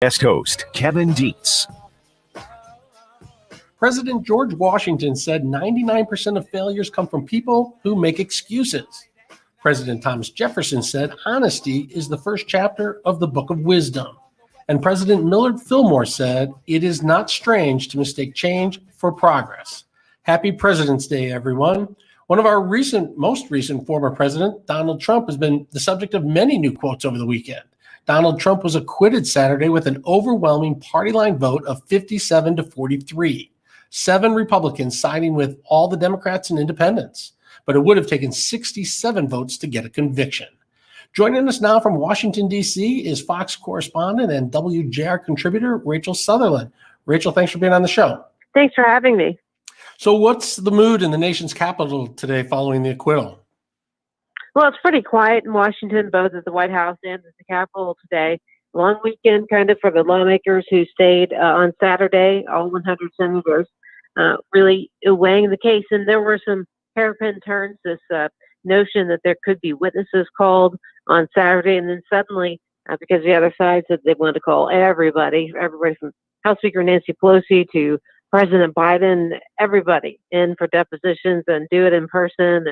Guest host, Kevin Dietz. President George Washington said 99% of failures come from people who make excuses. President Thomas Jefferson said honesty is the first chapter of the Book of Wisdom. And President Millard Fillmore said it is not strange to mistake change for progress. Happy President's Day, everyone. One of our most recent former president, Donald Trump, has been the subject of many new quotes over the weekend. Donald Trump was acquitted Saturday with an overwhelming party line vote of 57 to 43. 7 Republicans siding with all the Democrats and independents. But it would have taken 67 votes to get a conviction. Joining us now from Washington, D.C. is Fox correspondent and WJR contributor Rachel Sutherland. Rachel, thanks for being on the show. Thanks for having me. So what's the mood in the nation's capital today following the acquittal? Well, it's pretty quiet in Washington, both at the White House and at the Capitol today. Long weekend kind of for the lawmakers who stayed on Saturday, all 100 senators, really weighing the case. And there were some hairpin turns, this notion that there could be witnesses called on Saturday, and then suddenly, because the other side said they wanted to call everybody from House Speaker Nancy Pelosi to President Biden, everybody in for depositions and do it in person.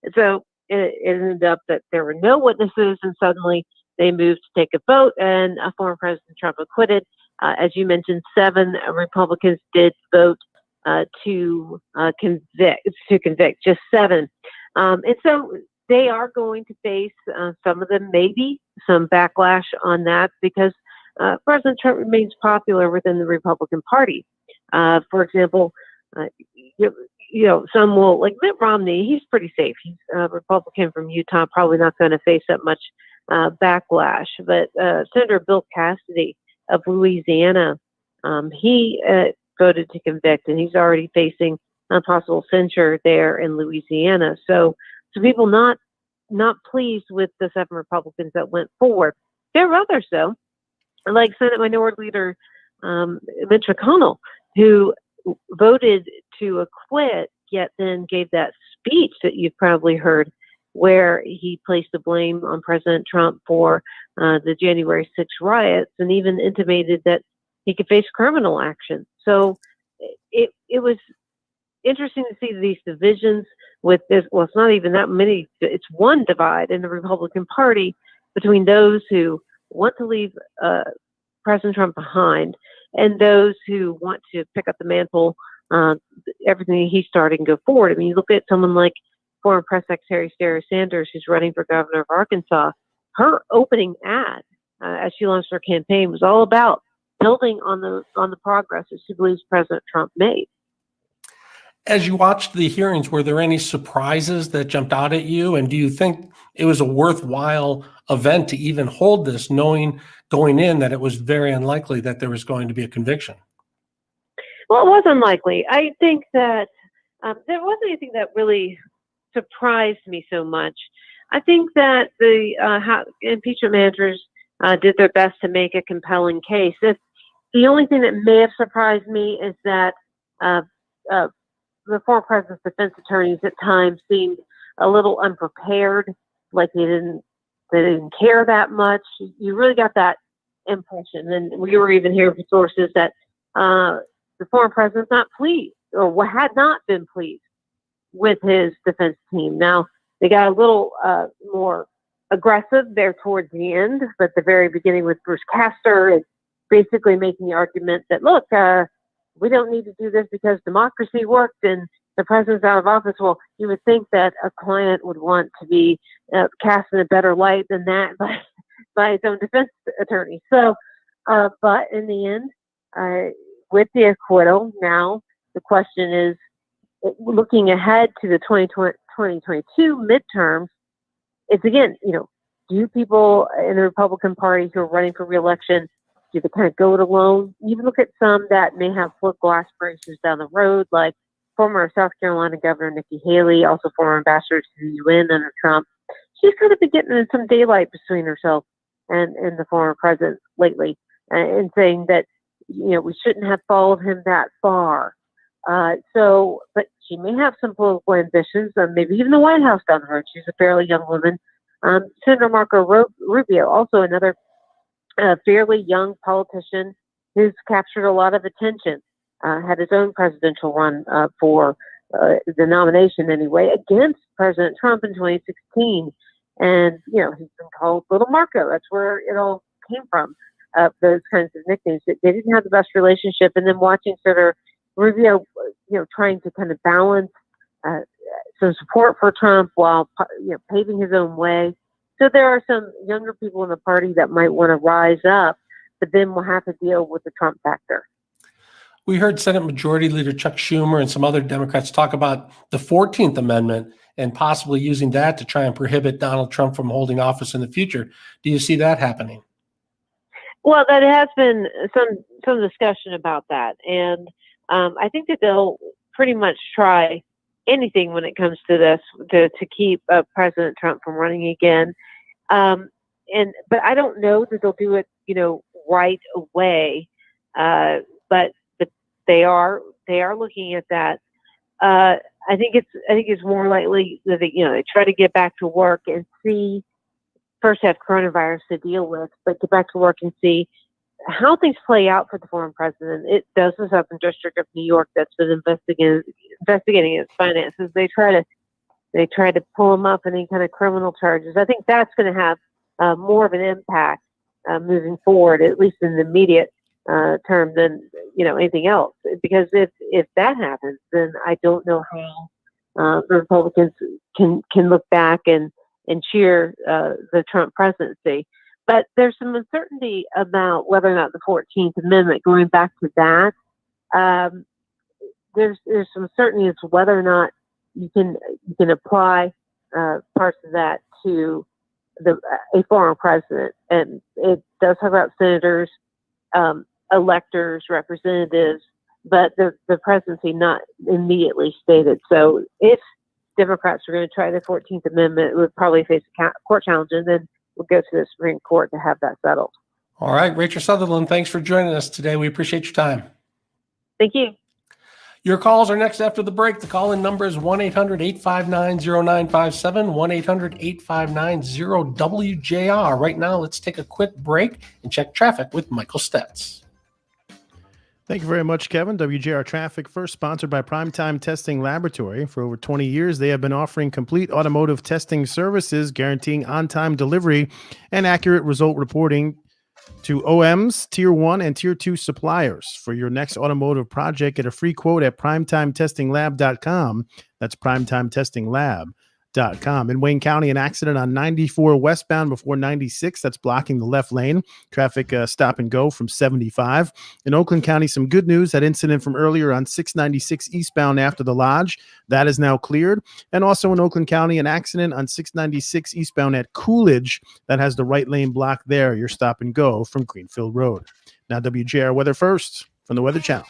And so it ended up that there were no witnesses, and suddenly they moved to take a vote, and former President Trump acquitted. As you mentioned, 7 Republicans did vote to convict, just 7. And so they are going to face, some of them maybe, some backlash on that because President Trump remains popular within the Republican Party. For example, some will, like Mitt Romney, he's pretty safe. He's a Republican from Utah, probably not going to face that much backlash. But Senator Bill Cassidy of Louisiana, he voted to convict, and he's already facing possible censure there in Louisiana. So people not pleased with the 7 Republicans that went forward. There are others, though, like Senate Minority Leader Mitch McConnell, who voted to acquit, yet then gave that speech that you've probably heard, where he placed the blame on President Trump for the January 6th riots, and even intimated that he could face criminal action. So it was interesting to see these divisions with this. Well, it's not even that many. It's one divide in the Republican Party between those who want to leave President Trump behind and those who want to pick up the mantle, everything he started and go forward. I mean, you look at someone like former Press Secretary Sarah Sanders, who's running for governor of Arkansas. Her opening ad as she launched her campaign was all about building on the progress that she believes President Trump made. As you watched the hearings, were there any surprises that jumped out at you? And do you think it was a worthwhile event to even hold this, knowing going in that it was very unlikely that there was going to be a conviction? Well, it was unlikely. I think that there wasn't anything that really surprised me so much. I think that the impeachment managers did their best to make a compelling case. The only thing that may have surprised me is that the former president's defense attorneys at times seemed a little unprepared, like they didn't care that much. You really got that impression. And we were even hearing from sources that the former president's not pleased, or had not been pleased with his defense team. Now, they got a little more aggressive there towards the end, but at the very beginning with Bruce Castor, and basically making the argument that, look, we don't need to do this because democracy worked and the president's out of office. Well, you would think that a client would want to be cast in a better light than that by his own defense attorney. So, but in the end, with the acquittal, now the question is, looking ahead to the 2022 midterms, it's again, do people in the Republican Party who are running for re-election, do they kind of go it alone? You look at some that may have political aspirations down the road, like former South Carolina Governor Nikki Haley, also former ambassador to the UN under Trump. She's kind of been getting in some daylight between herself and the former president lately, and saying that, we shouldn't have followed him that far. But she may have some political ambitions, maybe even the White House down the road. She's a fairly young woman. Senator Marco Rubio, also another a fairly young politician who's captured a lot of attention, had his own presidential run for the nomination anyway, against President Trump in 2016. And, you know, he's been called Little Marco. That's where it all came from, those kinds of nicknames. They didn't have the best relationship. And then watching sort of Rubio, you know, trying to kind of balance some support for Trump while, you know, paving his own way. So there are some younger people in the party that might want to rise up, but then we'll have to deal with the Trump factor. We heard Senate Majority Leader Chuck Schumer and some other Democrats talk about the 14th Amendment and possibly using that to try and prohibit Donald Trump from holding office in the future. Do you see that happening? Well, there has been some discussion about that. And I think that they'll pretty much try anything when it comes to this to keep President Trump from running again. But I don't know that they'll do it, you know, right away. But they are looking at that. I think it's more likely that they try to get back to work and see, first have coronavirus to deal with, but get back to work and see how things play out for the former president. It does the Southern District of New York that's been investigating its finances. They try to pull him up in any kind of criminal charges. I think that's going to have more of an impact moving forward, at least in the immediate term, than anything else. Because if that happens, then I don't know how the Republicans can look back and cheer the Trump presidency. But there's some uncertainty about whether or not the 14th Amendment, going back to that, there's some certainty as to whether or not you can apply parts of that to a former president. And it does talk about senators, electors, representatives, but the presidency not immediately stated. So if Democrats are going to try the 14th Amendment, it would probably face a court challenge, and then we'll go to the Supreme Court to have that settled. All right, Rachel Sutherland, thanks for joining us today. We appreciate your time. Thank you. Your calls are next after the break. The call-in number is 1-800-859-0957, 1-800-859-0WJR. Right now, let's take a quick break and check traffic with Michael Stetz. Thank you very much, Kevin. WJR Traffic First, sponsored by Primetime Testing Laboratory. For over 20 years, they have been offering complete automotive testing services, guaranteeing on-time delivery and accurate result reporting to OEMs, Tier 1 and Tier 2 suppliers. For your next automotive project, get a free quote at primetimetestinglab.com. That's primetimetestinglab.com. In Wayne County, an accident on 94 westbound before 96 that's blocking the left lane. Traffic stop and go from 75. In Oakland County, some good news. That incident from earlier on 696 eastbound after the Lodge, that is now cleared. And also in Oakland County, an accident on 696 eastbound at Coolidge that has the right lane blocked there. Your stop and go from Greenfield Road. Now WJR Weather First from the Weather Channel.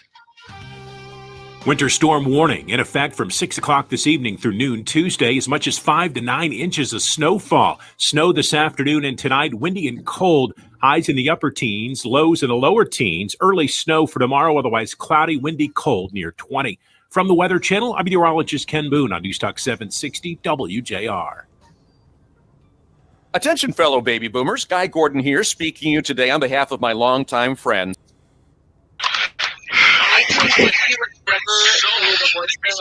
Winter storm warning in effect from 6 o'clock this evening through noon Tuesday. As much as 5 to 9 inches of snowfall. Snow this afternoon and tonight. Windy and cold. Highs in the upper teens, lows in the lower teens. Early snow for tomorrow. Otherwise cloudy, windy, cold near 20. From the Weather Channel, I'm meteorologist Ken Boone on News Talk 760 WJR. Attention, fellow baby boomers. Guy Gordon here, speaking to you today on behalf of my longtime friend.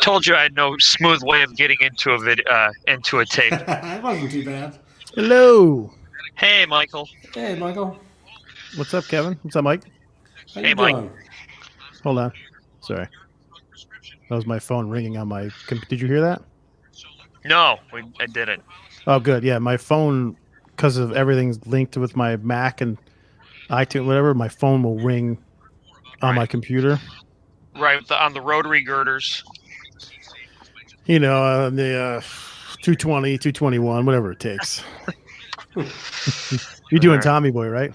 Told you I had no smooth way of getting into a tape. That wasn't too bad. Hello. Hey, Michael. Hey, Michael. What's up, Kevin? What's up, Mike? How Hey, you Mike. doing? Hold on. Sorry. That was my phone ringing on my computer. Did you hear that? No, I didn't. Oh, good. Yeah, my phone, because of everything's linked with my Mac and iTunes, whatever, my phone will ring on my computer. Right, on the rotary girders. You know, the 220, 221, whatever it takes. You're doing Tommy Boy, right?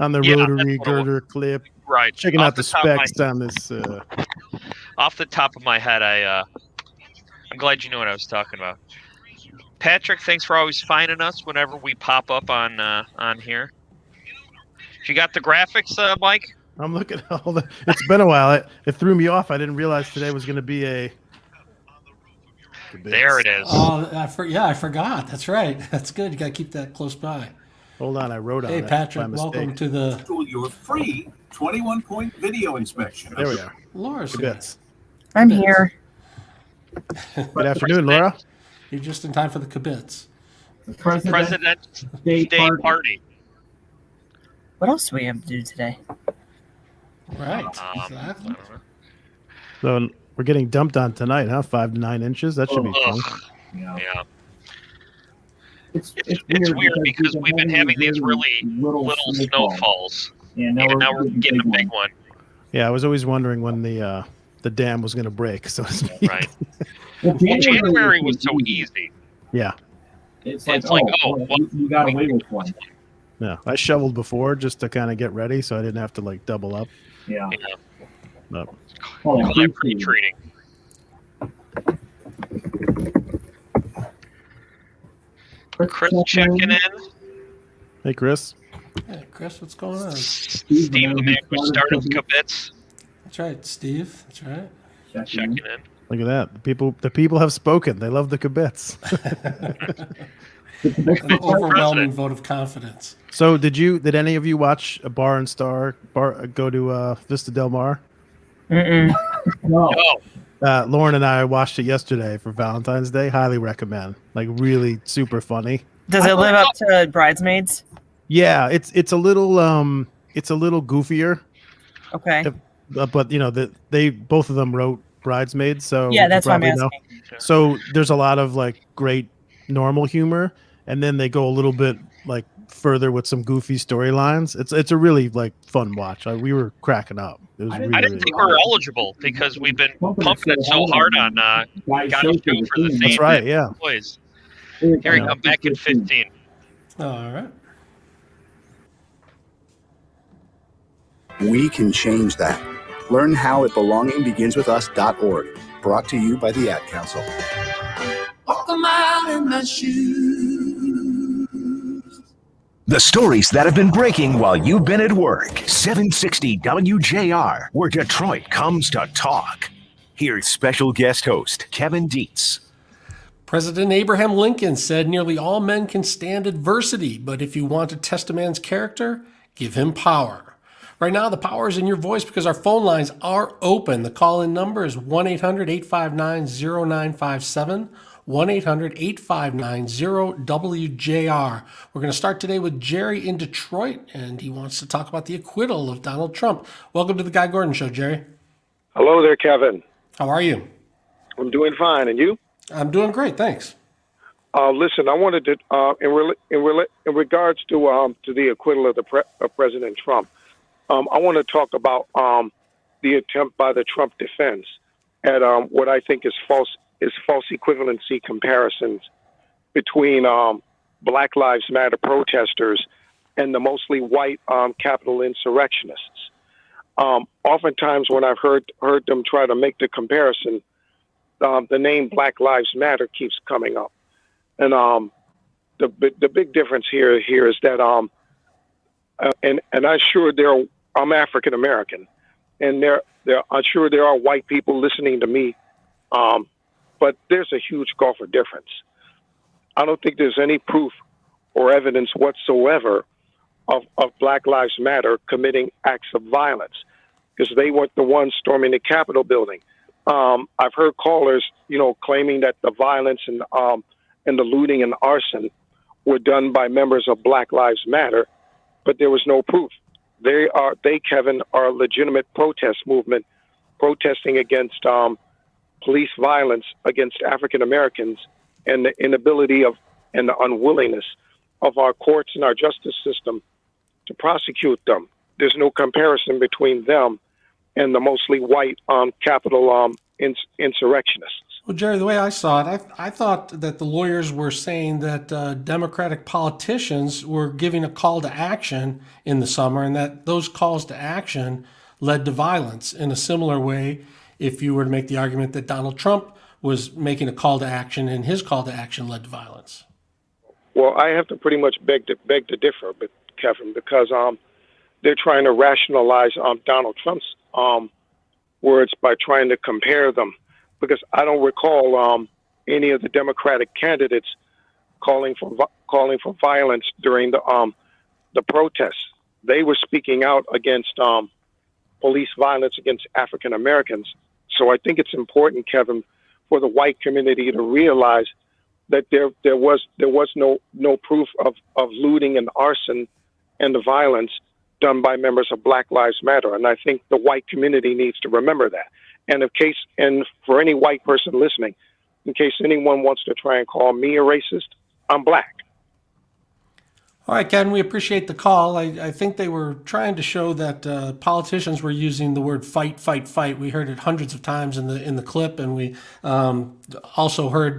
On the Yeah, rotary that's what it girder clip. Right. Checking Off out the top of my- specs on this. Off the top of my head, I'm glad you knew what I was talking about. Patrick, thanks for always finding us whenever we pop up on here. You got the graphics, Mike? I'm looking at all the. It's been a while. It threw me off. I didn't realize today was going to be a. There it is. Oh, I forgot. That's right. That's good. You got to keep that close by. Hold on, I wrote on Hey, it by Patrick, mistake. welcome to the Your free 21-point video inspection. There we are. Laura's here. Kibitz. I'm Kibitz. here. Good afternoon, Laura. You're just in time for the kibitz. President's Day party. What else do we have to do today? Right. I Exactly. don't know. So we're getting dumped on tonight, huh? 5 to 9 inches. That should be fun. Ugh. Yeah. Yeah. It's It's weird because we've been having these really little snowfalls, and and now we're getting a big one. Yeah, I was always wondering when the dam was going to break, so to speak. Right. Well, Well, January was so easy. Yeah, It's It's like, like, oh, oh, well, you got away with one. yeah. I shoveled before just to kind of get ready, so I didn't have to like double up. Yeah. Yeah. But Oh, Call that pre-treating. Chris checking in. hey, Chris. Hey, Chris, what's going on? Steve the man who started the Kibitz That's right, Steve. That's right. checking in. Look at that. The people have spoken. They love the kibitz. An overwhelming vote of confidence. So did any of you watch a Bar and Star go to Vista Del Mar? Mm-mm. No. Oh, Lauren and I watched it yesterday for Valentine's Day. Highly recommend. Like really super funny. Does it live up to Bridesmaids? Yeah, it's a little goofier, Okay. but you know they both of them wrote Bridesmaids, so Yeah, you that's what I'm probably asking. know. So there's a lot of like great normal humor, and then they go a little bit like further with some goofy storylines. It's a really like fun watch. We were cracking up. It was really, I didn't really think fun. we were eligible because we've been pumping it so hard on got a show for the same That's right. Yeah. boys. Here we Yeah. come back in 15. All right. We can change that. Learn how at belongingbeginswithus.org. Brought to you by the Ad Council. Walk a mile in my shoes. The stories that have been breaking while you've been at work. 760 WJR, where Detroit comes to talk. Here's special guest host Kevin Dietz. President Abraham Lincoln said nearly all men can stand adversity, but if you want to test a man's character, give him power. Right now, the power is in your voice because our phone lines are open. The call-in number is 1-800-859-0957, 1-800-859-0WJR. We're going to start today with Jerry in Detroit, and he wants to talk about the acquittal of Donald Trump. Welcome to the Guy Gordon Show, Jerry. Hello there, Kevin. How are you? I'm doing fine, and you? I'm doing great, thanks. Listen, I wanted to, in regards to the acquittal of President Trump, I want to talk about the attempt by the Trump defense at what I think is false equivalency comparisons between Black Lives Matter protesters and the mostly white Capitol insurrectionists. Oftentimes, when I've heard them try to make the comparison, the name Black Lives Matter keeps coming up, and the big difference here is that and I'm sure I'm African American, and I'm sure there are white people listening to me, but there's a huge gulf of difference. I don't think there's any proof or evidence whatsoever of Black Lives Matter committing acts of violence, because they weren't the ones storming the Capitol building. I've heard callers, claiming that the violence and the looting and arson were done by members of Black Lives Matter, but there was no proof. They, Kevin, are a legitimate protest movement protesting against police violence against African Americans and the inability and the unwillingness of our courts and our justice system to prosecute them. There's no comparison between them and the mostly white Capitol insurrectionists. Well, Jerry, the way I saw it, I thought that the lawyers were saying that Democratic politicians were giving a call to action in the summer, and that those calls to action led to violence. In a similar way, if you were to make the argument that Donald Trump was making a call to action and his call to action led to violence. Well, I have to pretty much beg to differ, but Kevin, because they're trying to rationalize Donald Trump's words by trying to compare them, because I don't recall any of the Democratic candidates calling for violence during the the protests. They were speaking out against police violence against African Americans. So I think it's important, Kevin, for the white community to realize that there was no proof of looting and arson and the violence done by members of Black Lives Matter. And I think the white community needs to remember that. And for any white person listening, in case anyone wants to try and call me a racist, I'm black. All right, Ken, we appreciate the call. I think they were trying to show that politicians were using the word fight, fight, fight. We heard it hundreds of times in the clip, and we also heard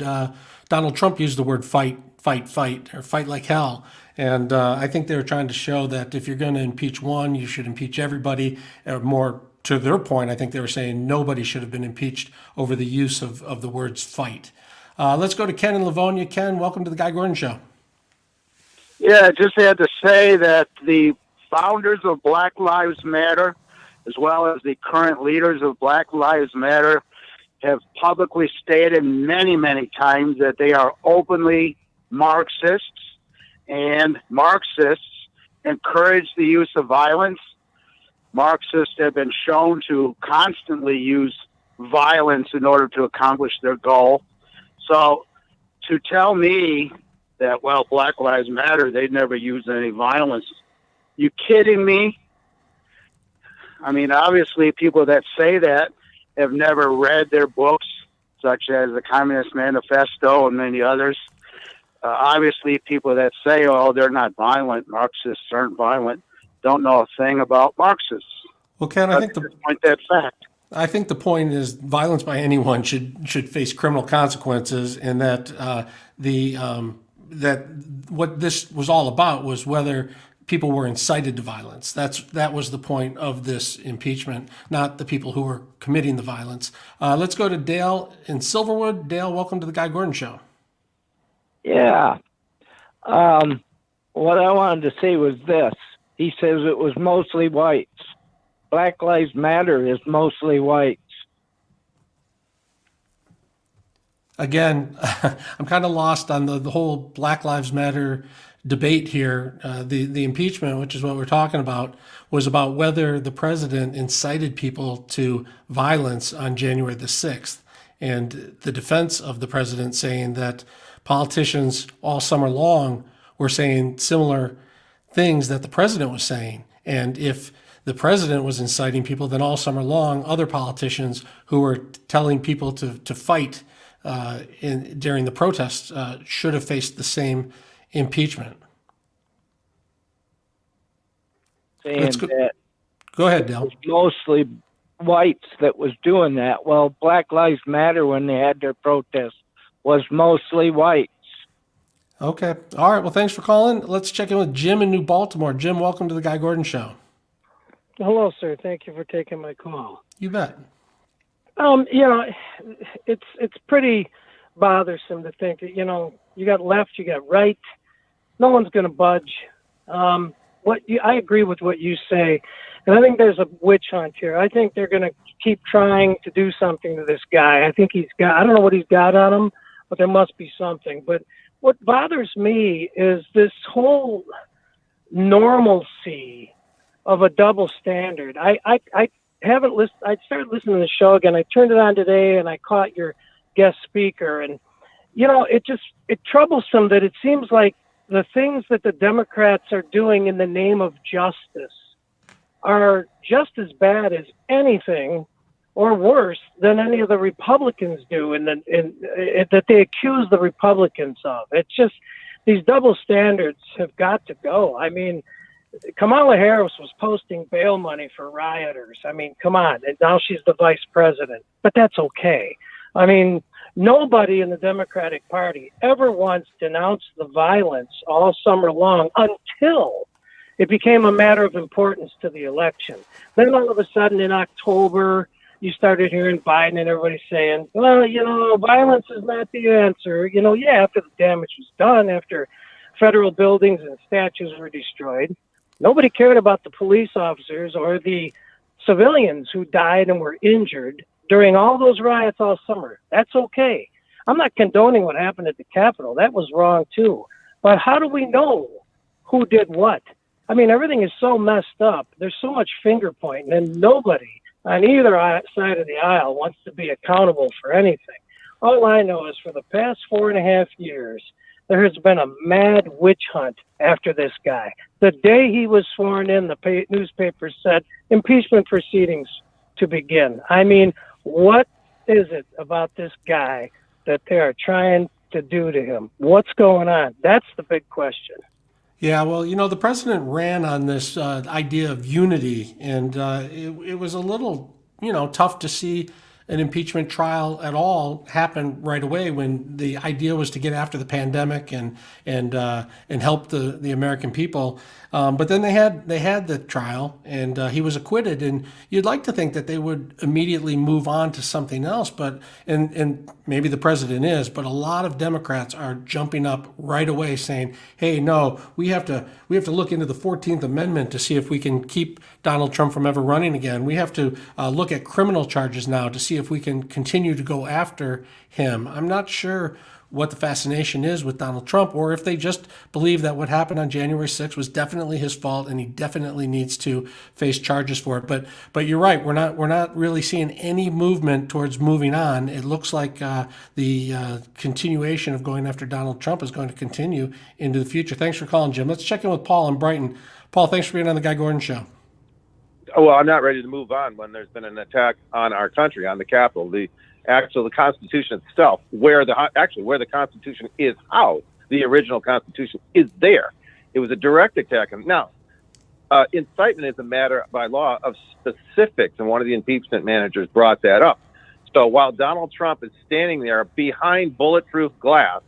Donald Trump use the word fight, fight, fight, or fight like hell. And I think they were trying to show that if you're going to impeach one, you should impeach everybody. Or more to their point, I think they were saying nobody should have been impeached over the use of the words fight. Let's go to Ken in Livonia. Ken, welcome to the Guy Gordon Show. Yeah, I just had to say that the founders of Black Lives Matter, as well as the current leaders of Black Lives Matter, have publicly stated many, many times that they are openly Marxists, and Marxists encourage the use of violence. Marxists have been shown to constantly use violence in order to accomplish their goal. So to tell me that, well, Black Lives Matter, they never used any violence. You kidding me? I mean, obviously people that say that have never read their books, such as the Communist Manifesto and many others. Obviously people that say, oh, they're not violent, Marxists aren't violent, don't know a thing about Marxists. Well, Ken, I think that fact. I think the point is violence by anyone should face criminal consequences, and that that what this was all about was whether people were incited to violence. That was the point of this impeachment, not the people who were committing the violence. Let's go to Dale in Silverwood. Dale, welcome to the Guy Gordon Show. Yeah. What I wanted to say was this. He says it was mostly whites. Black Lives Matter is mostly whites. Again, I'm kind of lost on the whole Black Lives Matter debate here. The impeachment, which is what we're talking about, was about whether the president incited people to violence on January the 6th. And the defense of the president saying that politicians all summer long were saying similar things that the president was saying. And if the president was inciting people, then all summer long, other politicians who were telling people to fight during the protests should have faced the same impeachment. Saying that go ahead, Dale. It was mostly whites that was doing that. Well, Black Lives Matter, when they had their protest, was mostly whites. Okay. All right. Well, thanks for calling. Let's check in with Jim in New Baltimore. Jim, welcome to the Guy Gordon Show. Hello, sir. Thank you for taking my call. You bet. It's pretty bothersome to think that, you got left, you got right. No one's going to budge. I agree with what you say, and I think there's a witch hunt here. I think they're going to keep trying to do something to this guy. I think I don't know what he's got on him, but there must be something. But what bothers me is this whole normalcy of a double standard. I haven't listened. I started listening to the show again. I turned it on today and I caught your guest speaker, and it troublesome that it seems like the things that the Democrats are doing in the name of justice are just as bad as anything or worse than any of the Republicans do, and that they accuse the Republicans of. It's just, these double standards have got to go. I mean, Kamala Harris was posting bail money for rioters. I mean, come on. And now she's the vice president, but that's okay. I mean, nobody in the Democratic Party ever once denounced the violence all summer long until it became a matter of importance to the election. Then all of a sudden in October, you started hearing Biden and everybody saying, well, violence is not the answer. After the damage was done, after federal buildings and statues were destroyed, nobody cared about the police officers or the civilians who died and were injured during all those riots all summer. That's okay. I'm not condoning what happened at the Capitol. That was wrong too. But how do we know who did what? I mean, everything is so messed up. There's so much finger pointing, and nobody on either side of the aisle wants to be accountable for anything. All I know is for the past 4.5 years, there has been a mad witch hunt after this guy. The day he was sworn in, the newspapers said impeachment proceedings to begin. I mean, what is it about this guy that they are trying to do to him? What's going on? That's the big question. Yeah, well, the president ran on this idea of unity, and it was a little, tough to see an impeachment trial at all happen right away when the idea was to get after the pandemic and help the American people. But then they had the trial, and he was acquitted. And you'd like to think that they would immediately move on to something else, but and maybe the president is, but a lot of Democrats are jumping up right away saying, "Hey, no, we have to look into the 14th Amendment to see if we can keep Donald Trump from ever running again. We have to look at criminal charges now to see if we can continue to go after him." I'm not sure what the fascination is with Donald Trump, or if they just believe that what happened on January 6th was definitely his fault and he definitely needs to face charges for it. But you're right, we're not really seeing any movement towards moving on. It looks like the continuation of going after Donald Trump is going to continue into the future. Thanks for calling, Jim. Let's check in with Paul in Brighton. Paul, thanks for being on the Guy Gordon Show. Well, I'm not ready to move on when there's been an attack on our country, on the Capitol. The Constitution itself, where the Constitution is housed, the original Constitution is there. It was a direct attack. Now, incitement is a matter by law of specifics, and one of the impeachment managers brought that up. So while Donald Trump is standing there behind bulletproof glass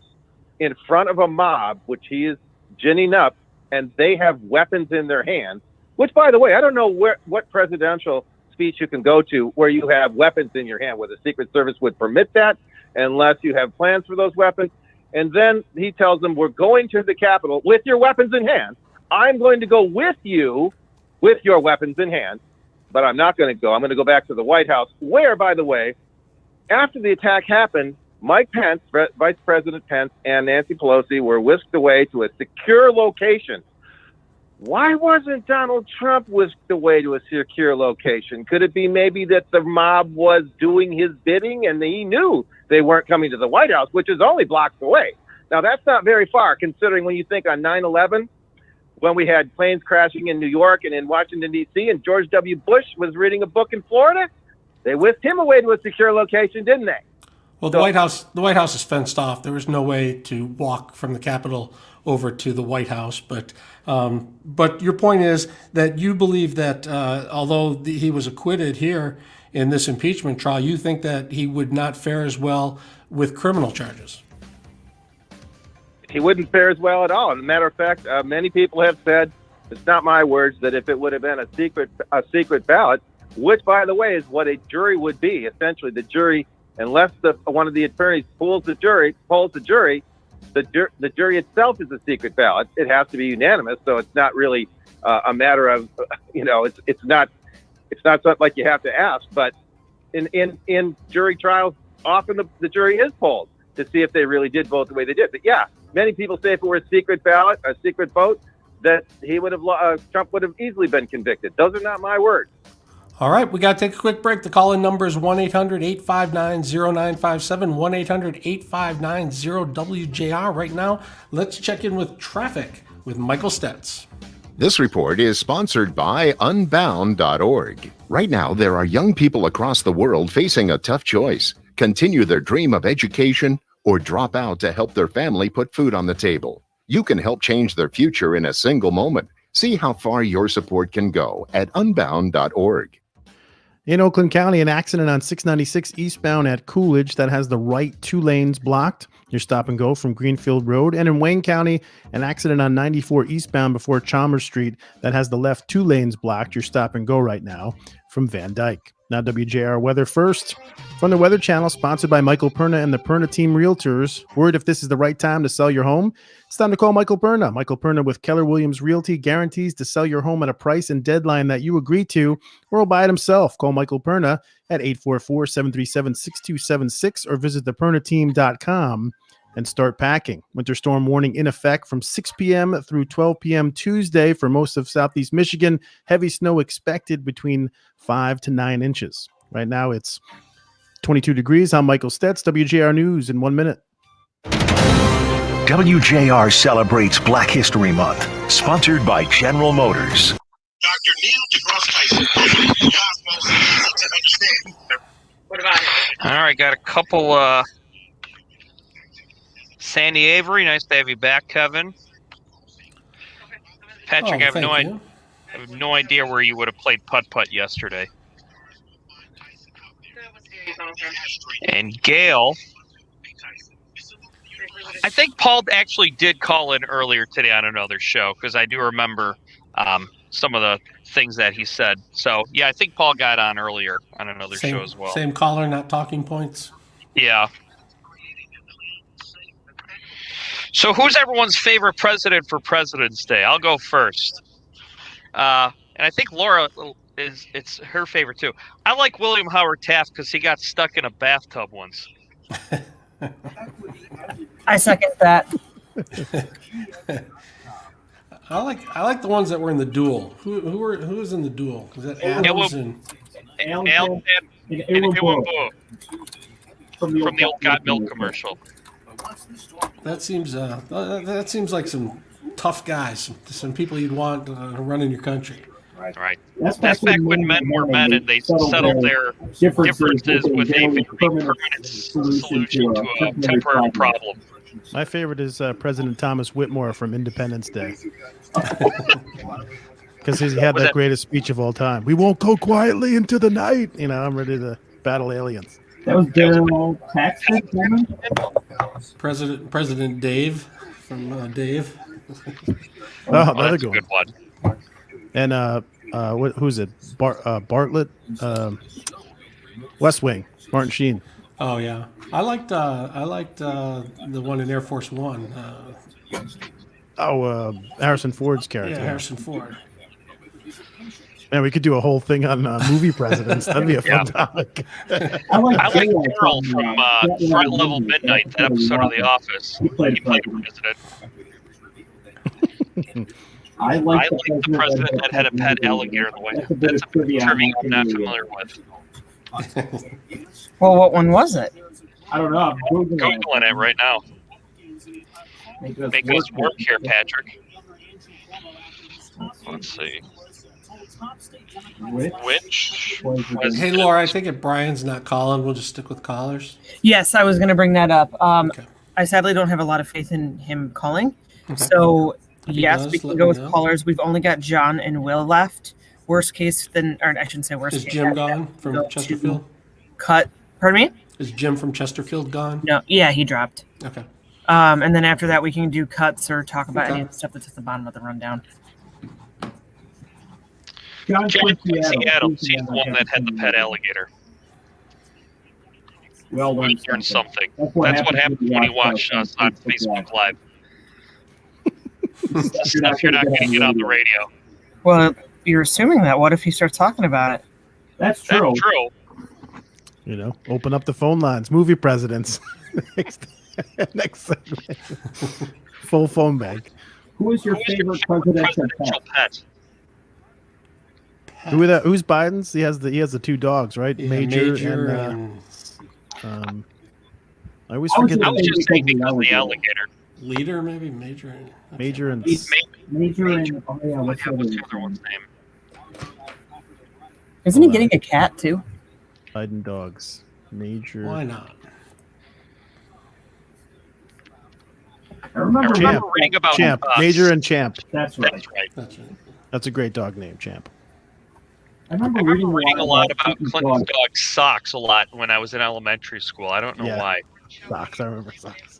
in front of a mob, which he is ginning up, and they have weapons in their hands, which, by the way, I don't know what presidential speech you can go to where you have weapons in your hand, where the Secret Service would permit that unless you have plans for those weapons. And then he tells them, we're going to the Capitol with your weapons in hand. I'm going to go with you with your weapons in hand, but I'm not going to go. I'm going to go back to the White House, where, by the way, after the attack happened, Mike Pence, Vice President Pence, and Nancy Pelosi were whisked away to a secure location. Why wasn't Donald Trump whisked away to a secure location? Could it be maybe that the mob was doing his bidding and he knew they weren't coming to the White House, which is only blocks away? Now, that's not very far, considering when you think on 9/11, when we had planes crashing in New York and in Washington, D.C., and George W. Bush was reading a book in Florida, they whisked him away to a secure location, didn't they? Well, the White House is fenced off. There was no way to walk from the Capitol over to the White House. But your point is that you believe that although he was acquitted here in this impeachment trial, you think that he would not fare as well with criminal charges. He wouldn't fare as well at all. As a matter of fact, many people have said, it's not my words, that if it would have been a secret ballot, which, by the way, is what a jury would be. Essentially, the jury, unless one of the attorneys polls the jury, the jury itself is a secret ballot. It has to be unanimous, so it's not really a matter of, it's not something like you have to ask. But in jury trials, often the jury is polled to see if they really did vote the way they did. But yeah, many people say if it were a secret ballot, a secret vote, that Trump would have easily been convicted. Those are not my words. All right, we got to take a quick break. The call-in number is 1-800-859-0957, 1-800-859-0WJR. Right now, let's check in with traffic with Michael Stetz. This report is sponsored by Unbound.org. Right now, there are young people across the world facing a tough choice: continue their dream of education or drop out to help their family put food on the table. You can help change their future in a single moment. See how far your support can go at Unbound.org. In Oakland County, an accident on 696 eastbound at Coolidge that has the right 2 lanes blocked. Your stop and go from Greenfield Road. And in Wayne County, an accident on 94 eastbound before Chalmers Street that has the left 2 lanes blocked. Your stop and go right now from Van Dyke. Now WJR weather first. From the Weather Channel, sponsored by Michael Perna and the Perna Team Realtors. Worried if this is the right time to sell your home? It's time to call Michael Perna. Michael Perna with Keller Williams Realty guarantees to sell your home at a price and deadline that you agree to, or he'll buy it himself. Call Michael Perna at 844-737-6276 or visit thepernateam.com and start packing. Winter storm warning in effect from 6 p.m. through 12 p.m. Tuesday for most of southeast Michigan. Heavy snow expected between 5 to 9 inches. Right now it's 22 degrees. I'm Michael Stetz, WJR News in 1 minute. WJR celebrates Black History Month, sponsored by General Motors. Dr. Neil deGrasse Tyson. Cosmos easy to understand. What about it? All right, got a couple. Sandy Avery, nice to have you back, Kevin. Patrick, I have no idea where you would have played putt-putt yesterday. And Gail, I think Paul actually did call in earlier today on another show, because I do remember some of the things that he said. So, yeah, I think Paul got on earlier on another show as well. Same caller, not talking points? Yeah. So who's everyone's favorite president for President's Day? I'll go first. And I think Laura it's her favorite too. I like William Howard Taft because he got stuck in a bathtub once. I second that. I like the ones that were in the duel. Who was in the duel? Was that Adams and from the old Got Milk commercial? That seems like some tough guys, some people you'd want to run in your country. Right. That's back when men were men and they settled their differences with a very permanent solution to a temporary problem. My favorite is President Thomas Whitmore from Independence Day. Because he had that greatest speech of all time. We won't go quietly into the night. I'm ready to battle aliens. That was General Paxton. President Dave from Dave. Another good one. And who's it? Bartlett, West Wing, Martin Sheen. Oh yeah, I liked the one in Air Force One. Harrison Ford's character. Yeah, Harrison Ford. Man, we could do a whole thing on movie presidents. That'd be a fun topic. I like Carl from Threat Level Midnight, that episode of The Office. He played the president. I like the president that had a pet alligator in the White House. That's a trivia I'm not familiar with. Well, what one was it? I don't know. I'm Googling it right now. Make us work here, Patrick. Let's see. Which was Hey, Laura, I think if Brian's not calling, we'll just stick with callers. Yes, I was going to bring that up. I sadly don't have a lot of faith in him calling. Okay. So, yes, does, we can let go me with know. callers. We've only got John and Will left. Worst case, or I shouldn't say worst Is case. Jim gone from Chesterfield? Cut. Pardon me? Is Jim from Chesterfield gone? No. Yeah, he dropped. Okay. And then after that, we can do cuts or talk about Okay. any of the stuff that's at the bottom of the rundown. John Quincy Adams. He's the one that had the pet alligator. Well We learned something. That's what happened when you watch us on Facebook Live. Stuff you're not going to get on the radio. Well, you're assuming that. What if he starts talking about it? That's true. That's true. Open up the phone lines. Movie presidents. Next segment. Full phone bank. Who is your favorite presidential pet? pet? Who's Biden's? He has the two dogs, right? Yeah, Major and I always forget. I was just thinking of the alligator. Leader, maybe Major. Major and Major and oh yeah, what's the other one's name? Isn't he getting a cat too? Biden dogs. Major. Why not? I remember reading about Champ. Major and Champ. That's right. That's right. That's a great dog name, Champ. I remember reading a lot about Clinton's dog Socks a lot when I was in elementary school. I don't know why. Socks. I remember Socks.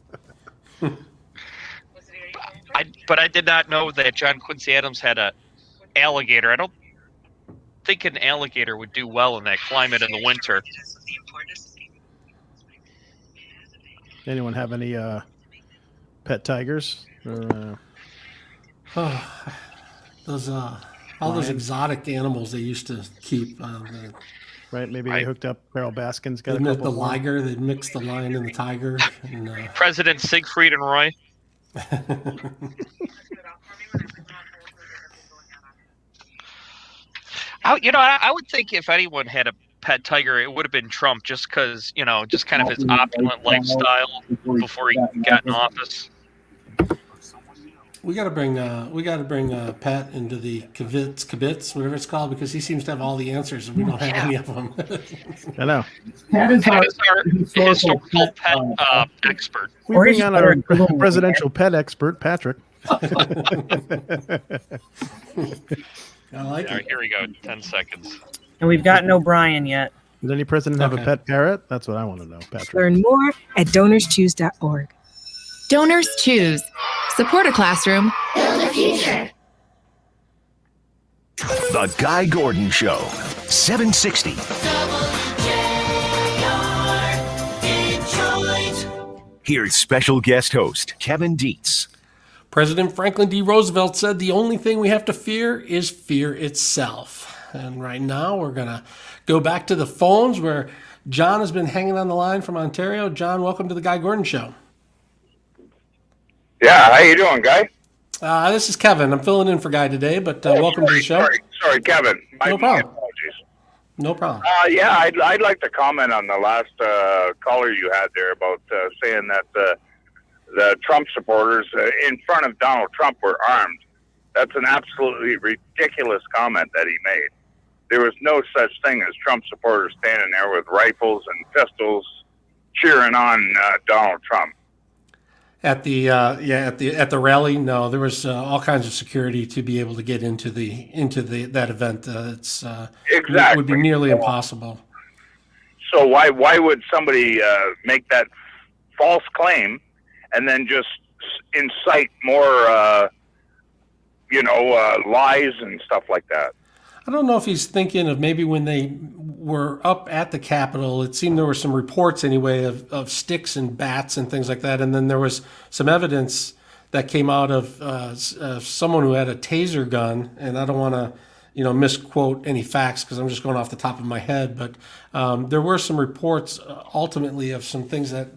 But I did not know that John Quincy Adams had a alligator. I don't think an alligator would do well in that climate in the winter. Anyone have any pet tigers? Or, Those all those exotic animals they used to keep. right? Maybe they hooked up Carol Baskin's got They a mixed couple the more. liger. They mixed the lion and the tiger. And, President Siegfried and Roy. I would think if anyone had a pet tiger, it would have been Trump, just because, just kind of his opulent lifestyle before he got in office. We got to bring Pat into the kibitz, whatever it's called, because he seems to have all the answers, and we don't have any of them. I know. Pat is our historical pet expert. We bring on our presidential pet expert, Patrick. I like All right, here we go. 10 seconds. And we've got no Brian yet. Does any president have a pet parrot? That's what I want to know, Patrick. Learn more at donorschoose.org. Donors Choose. Support a classroom. Build a future. The Guy Gordon Show, 760. Here's special guest host Kevin Dietz. President Franklin D. Roosevelt said the only thing we have to fear is fear itself. And right now we're going to go back to the phones where John has been hanging on the line from Ontario. John, welcome to the Guy Gordon Show. Yeah, how you doing, Guy? This is Kevin. I'm filling in for Guy today, but welcome to the show. Sorry, Kevin. No problem. My apologies. No problem. Yeah, I'd like to comment on the last caller you had there about saying that the Trump supporters in front of Donald Trump were armed. That's an absolutely ridiculous comment that he made. There was no such thing as Trump supporters standing there with rifles and pistols cheering on Donald Trump. At the rally, no, there was all kinds of security to be able to get into that event. It would be nearly impossible. So why would somebody make that false claim and then just incite more lies and stuff like that? I don't know if he's thinking of maybe when they were up at the Capitol, it seemed there were some reports anyway of sticks and bats and things like that. And then there was some evidence that came out of someone who had a taser gun. And I don't want to, misquote any facts because I'm just going off the top of my head. But there were some reports ultimately of some things that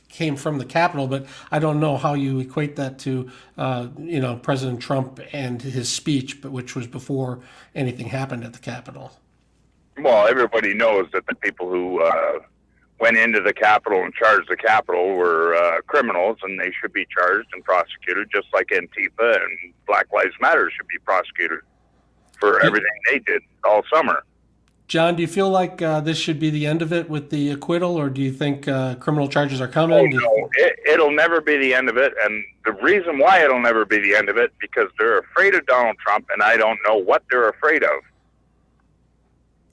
came from the Capitol, but I don't know how you equate that to, President Trump and his speech, but which was before anything happened at the Capitol. Well, everybody knows that the people who went into the Capitol and charged the Capitol were criminals, and they should be charged and prosecuted, just like Antifa and Black Lives Matter should be prosecuted for everything they did all summer. John, do you feel like this should be the end of it with the acquittal, or do you think criminal charges are coming? No, it'll never be the end of it, and the reason why it'll never be the end of it, because they're afraid of Donald Trump, and I don't know what they're afraid of.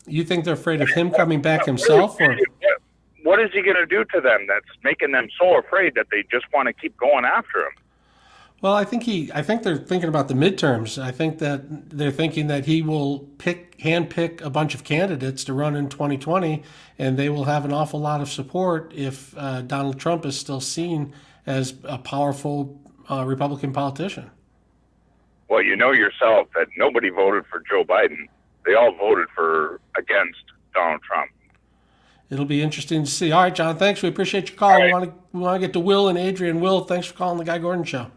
You think they're afraid of him coming back himself, or what is he going to do to them that's making them so afraid that they just want to keep going after him? Well, I think they're thinking about the midterms. I think that they're thinking that he will handpick a bunch of candidates to run in 2020, and they will have an awful lot of support if Donald Trump is still seen as a powerful Republican politician. Well, you know yourself that nobody voted for Joe Biden. They all voted against Donald Trump. It'll be interesting to see. All right, John, thanks. We appreciate your call. Right. We want to get to Will and Adrian. Will, thanks for calling the Guy Gordon Show.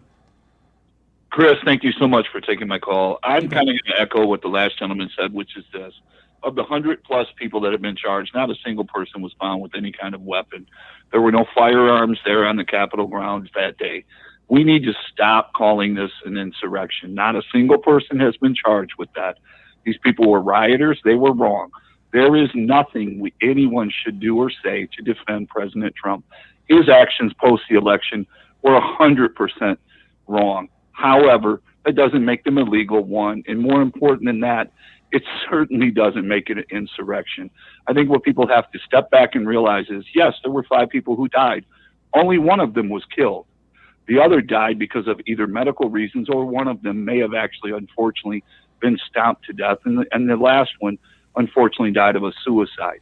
Chris, thank you so much for taking my call. I'm kind of going to echo what the last gentleman said, which is this. Of the 100+ people that have been charged, not a single person was found with any kind of weapon. There were no firearms there on the Capitol grounds that day. We need to stop calling this an insurrection. Not a single person has been charged with that. These people were rioters. They were wrong. There is nothing anyone should do or say to defend President Trump. His actions post the election were 100% wrong. However, that doesn't make them illegal, one. And more important than that, it certainly doesn't make it an insurrection. I think what people have to step back and realize is, yes, there were 5 people who died. Only one of them was killed. The other died because of either medical reasons, or one of them may have actually, unfortunately, been stomped to death. And the last one, unfortunately, died of a suicide.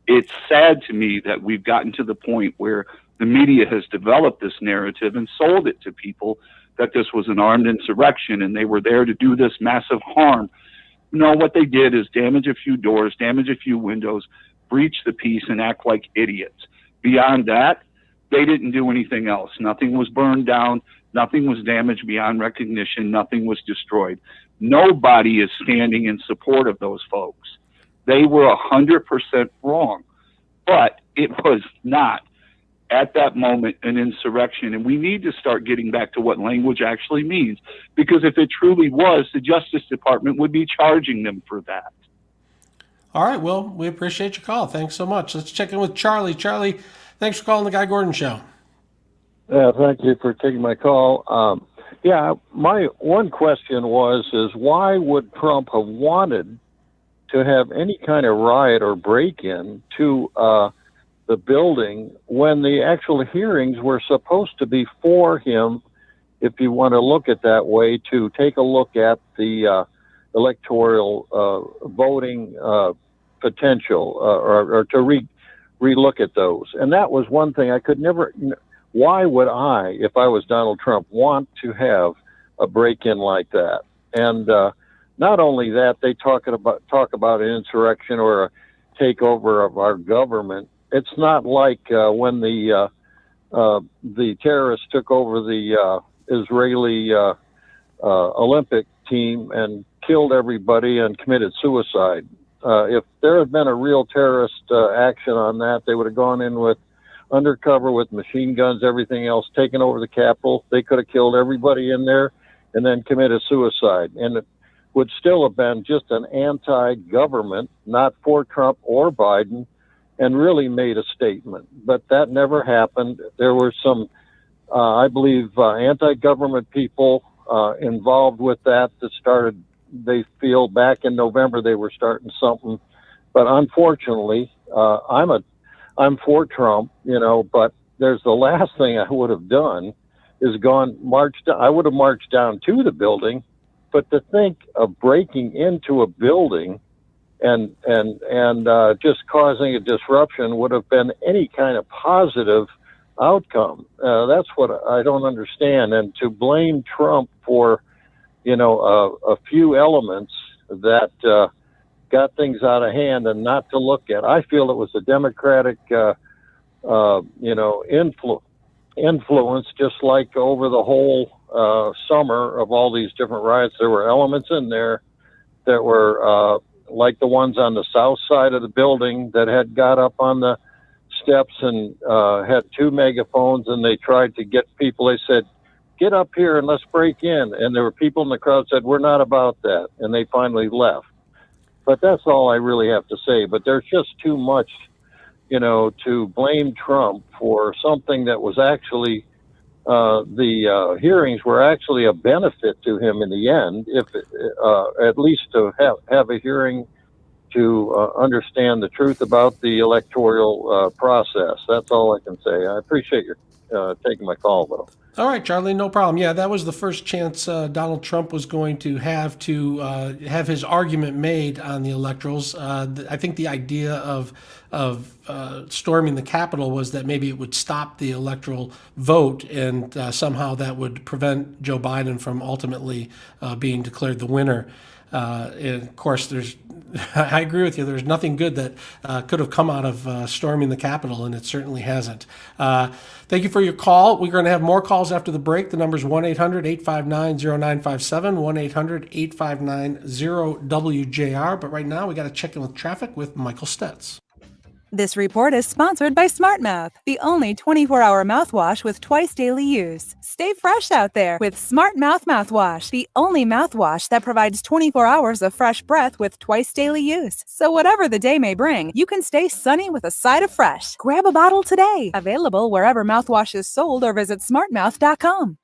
It's sad to me that we've gotten to the point where the media has developed this narrative and sold it to people that this was an armed insurrection and they were there to do this massive harm. No, what they did is damage a few doors, damage a few windows, breach the peace, and act like idiots. Beyond that, they didn't do anything else. Nothing was burned down. Nothing was damaged beyond recognition. Nothing was destroyed. Nobody is standing in support of those folks. They were 100% wrong, but it was not at that moment an insurrection. And we need to start getting back to what language actually means, because if it truly was, the Justice Department would be charging them for that. All right. Well, we appreciate your call. Thanks so much. Let's check in with Charlie. Charlie, thanks for calling the Guy Gordon Show. Yeah, thank you for taking my call. My one question is why would Trump have wanted to have any kind of riot or break-in to the building when the actual hearings were supposed to be for him, if you want to look at that way, to take a look at the electoral voting potential or to re-look at those. And that was one thing I could never... Why would I, if I was Donald Trump, want to have a break-in like that? And not only that, they talk about an insurrection or a takeover of our government. It's not like when the terrorists took over the Israeli Olympic team and killed everybody and committed suicide. If there had been a real terrorist action on that, they would have gone in with undercover with machine guns, everything else, taken over the Capitol. They could have killed everybody in there and then committed suicide. And it would still have been just an anti-government, not for Trump or Biden, and really made a statement. But that never happened. There were some, I believe, anti-government people involved with that started, they feel back in November they were starting something. But unfortunately, I'm for Trump, but there's the last thing I would have done is I would have marched down to the building, but to think of breaking into a building and just causing a disruption would have been any kind of positive outcome. That's what I don't understand. And to blame Trump for, a few elements that got things out of hand and not to look at. I feel it was a Democratic, influence, just like over the whole summer of all these different riots. There were elements in there that were like the ones on the south side of the building that had got up on the steps and had two megaphones, and they tried to get people. They said, "Get up here and let's break in." And there were people in the crowd said, "We're not about that," and they finally left. But that's all I really have to say. But there's just too much, to blame Trump for something that was actually, the hearings were actually a benefit to him in the end, if at least to have a hearing to understand the truth about the electoral process. That's all I can say. I appreciate your taking my call, though. All right, Charlie, no problem. Yeah, that was the first chance Donald Trump was going to have his argument made on the electorals. I think the idea of storming the Capitol was that maybe it would stop the electoral vote, and somehow that would prevent Joe Biden from ultimately being declared the winner. And of course, I agree with you. There's nothing good that could have come out of storming the Capitol, and it certainly hasn't. Thank you for your call. We're going to have more calls after the break. The number is 1-800-859-0957, 1-800-859-0WJR. But right now, we got to check in with traffic with Michael Stetz. This report is sponsored by Smart Mouth, the only 24-hour mouthwash with twice daily use. Stay fresh out there with Smart Mouth Mouthwash, the only mouthwash that provides 24 hours of fresh breath with twice daily use. So whatever the day may bring, you can stay sunny with a side of fresh. Grab a bottle today. Available wherever mouthwash is sold or visit smartmouth.com.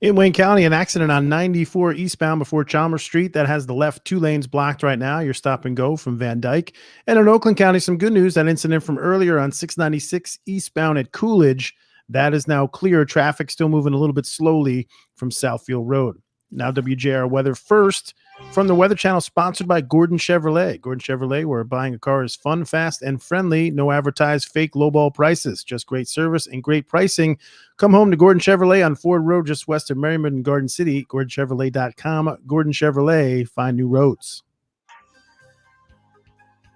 In Wayne County, an accident on 94 eastbound before Chalmers Street that has the left 2 lanes blocked right now. You're stop and go from Van Dyke. And in Oakland County, some good news. That incident from earlier on 696 eastbound at Coolidge, that is now clear. Traffic still moving a little bit slowly from Southfield Road. Now WJR weather first from the Weather Channel, sponsored by Gordon Chevrolet. Gordon Chevrolet, where buying a car is fun, fast, and friendly. No advertised fake lowball prices, just great service and great pricing. Come home to Gordon Chevrolet on Ford Road, just west of Merriman and Garden City. GordonChevrolet.com. Gordon Chevrolet, find new roads.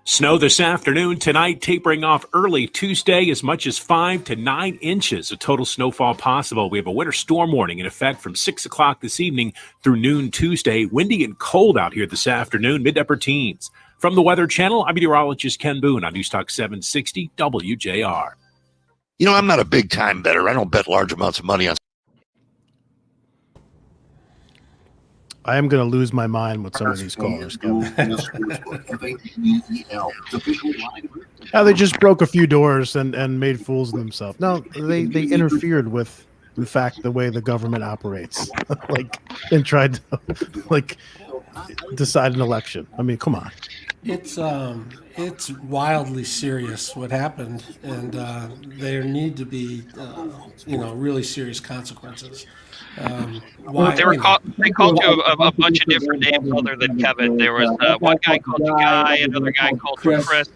Snow this afternoon, tonight tapering off early Tuesday, as much as 5 to 9 inches of total snowfall possible. We have a winter storm warning in effect from 6 o'clock this evening through noon Tuesday. Windy and cold out here this afternoon, mid-upper teens. From the Weather Channel, I'm meteorologist Ken Boone on News Talk 760 WJR. You know, I'm not a big-time bettor. I don't bet large amounts of money on. I am going to lose my mind with some of these callers, Kevin. How they just broke a few doors and made fools of themselves. No, they interfered with, in fact, the way the government operates, and tried to decide an election. I mean, come on. It's wildly serious what happened, and there need to be really serious consequences. They called you a bunch of different names other than Kevin. There was one guy called you Guy, another guy called you Chris.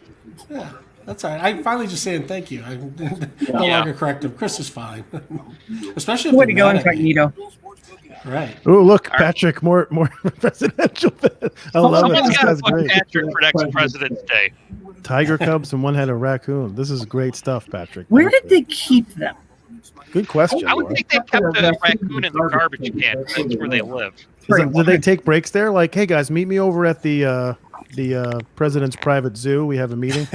Yeah, that's all right. I'm finally just saying thank you. I'm no longer corrective. Chris is fine, especially if way to go, incognito. Right. Oh, look, Patrick, more presidential. I love it. Someone's got to That's put great. Patrick for next President's Day. Tiger cubs and one had a raccoon. This is great stuff, Patrick. Where did they keep them? Good question. I would think they kept the raccoon in the garbage can. That's where they live. Did they take breaks there? Like, hey guys, meet me over at the president's private zoo. We have a meeting.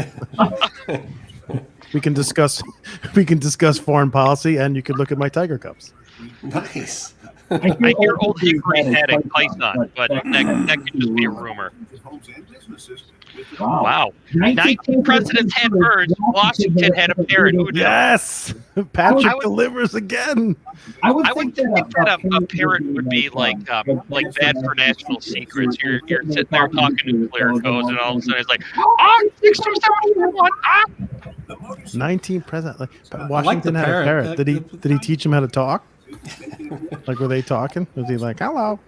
we can discuss foreign policy, and you could look at my tiger cubs. Nice. I hear Old Hickory had a python, but that could just be a rumor. Wow. 19 presidents had birds. Washington had a parrot. Who knew? Yes, Patrick delivers again. I would think that a parrot would be like bad for national secrets. You're sitting there talking to clear codes, and all of a sudden it's like, 62741. 19 presidents. Washington had a parrot. Did he teach him how to talk? Like, were they talking? Was he like, hello?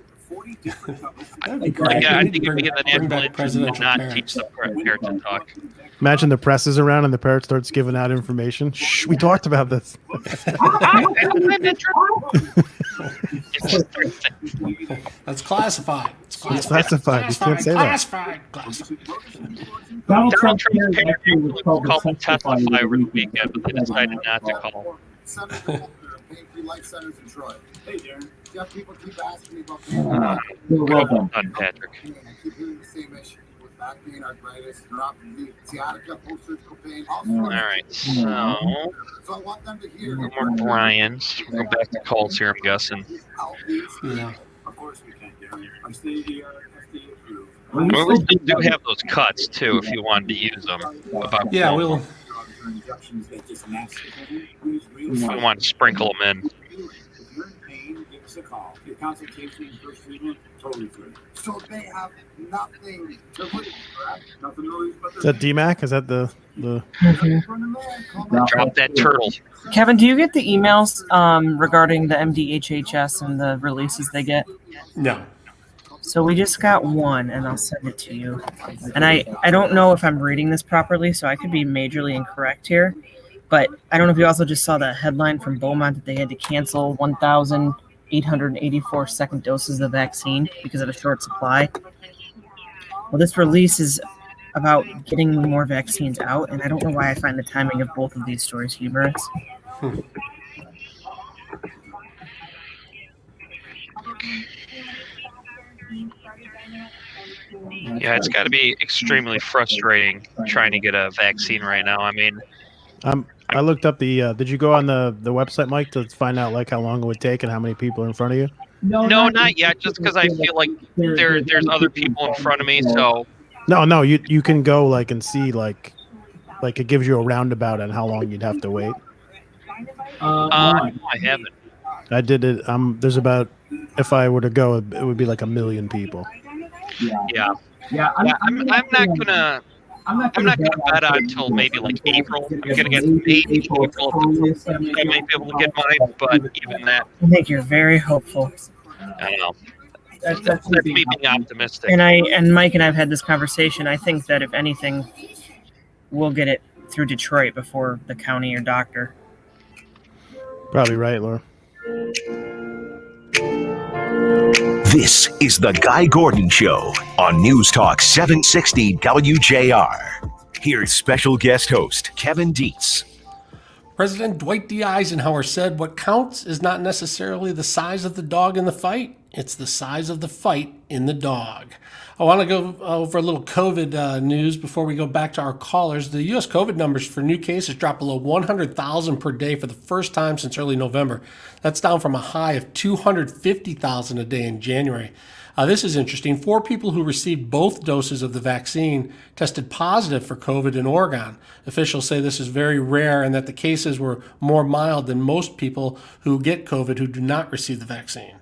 I think it'd be in the national interest to not teach the parrot to talk. Imagine the press is around and the parrot starts giving out information. Shh, we talked about this. That's classified. It's classified. You can't say that. Classified. Donald Trump's parent called to testify over the weekend, but they decided not to call. Hey, Darren. Jeff, people keep asking me about Well done, Patrick. keep hearing the same issue with back pain, arthritis, neuropathy, sciatica, post-surgical pain. All right, so I want them to hear. no more Brian's. We're going back to calls here, I'm guessing. Yeah. Of course we can, Darren. I'm state-of-the-art, FDA approved. Well, we do have those cuts too, if you wanted to use them. Yeah, we'll. We want to sprinkle them in. If you're in pain, give us a call. Your consultation and first treatment, totally free. So they have nothing to lose, correct? Nothing to lose but Is that DMAC? Is that the Drop that turtle. Kevin, do you get the emails regarding the MDHHS and the releases they get? No. So we just got one, and I'll send it to you. And I don't know if I'm reading this properly, so I could be majorly incorrect here. But I don't know if you also just saw the headline from Beaumont that they had to cancel 1,884 second doses of vaccine because of a short supply. Well, this release is about getting more vaccines out, and I don't know why I find the timing of both of these stories humorous. Yeah, it's got to be extremely frustrating trying to get a vaccine right now. I mean, I looked up the. Did you go on the website, Mike, to find out like how long it would take and how many people are in front of you? no, not yet. Just because I feel like there's other people in front of me. So No, you can go like and see like it gives you a roundabout on how long you'd have to wait. no, I haven't. I did it. There's about, if I were to go, it would be like 1 million people. Yeah. I'm not gonna bet on until maybe like April. I'm gonna get maybe April if I may be able to get mine, but even that, I think you're very hopeful. I don't know. That's me being optimistic. And Mike and I have had this conversation. I think that if anything, we'll get it through Detroit before the county or doctor. Probably right, Laura. This is The Guy Gordon Show on News Talk 760 WJR. Here's special guest host Kevin Dietz. President Dwight D. Eisenhower said, "What counts is not necessarily the size of the dog in the fight. It's the size of the fight in the dog." I want to go over a little COVID news before we go back to our callers. The U.S. COVID numbers for new cases dropped below 100,000 per day for the first time since early November. That's down from a high of 250,000 a day in January. This is interesting. 4 people who received both doses of the vaccine tested positive for COVID in Oregon. Officials say this is very rare and that the cases were more mild than most people who get COVID who do not receive the vaccine.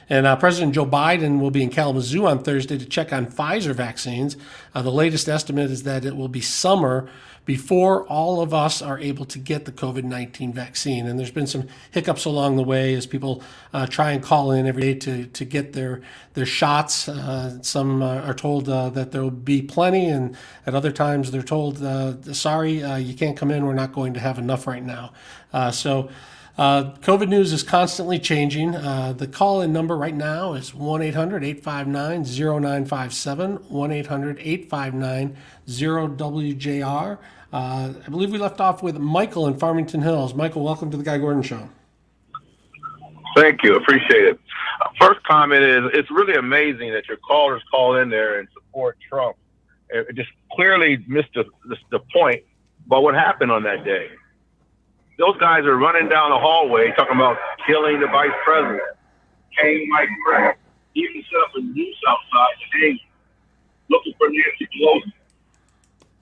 And President Joe Biden will be in Kalamazoo on Thursday to check on Pfizer vaccines. The latest estimate is that it will be summer before all of us are able to get the COVID-19 vaccine. And there's been some hiccups along the way as people try and call in every day to get their shots. Some are told that there will be plenty, and at other times they're told, sorry, you can't come in, we're not going to have enough right now. COVID news is constantly changing. The call-in number right now is 1-800-859-0957, 1-800-859-0WJR. I believe we left off with Michael in Farmington Hills. Michael, welcome to the Guy Gordon Show. Thank you. Appreciate it. First comment is it's really amazing that your callers call in there and support Trump. It just clearly missed the point about what happened on that day. Those guys are running down the hallway talking about killing the vice president. King Mike Frank even set up a noose outside today looking for Nancy Pelosi.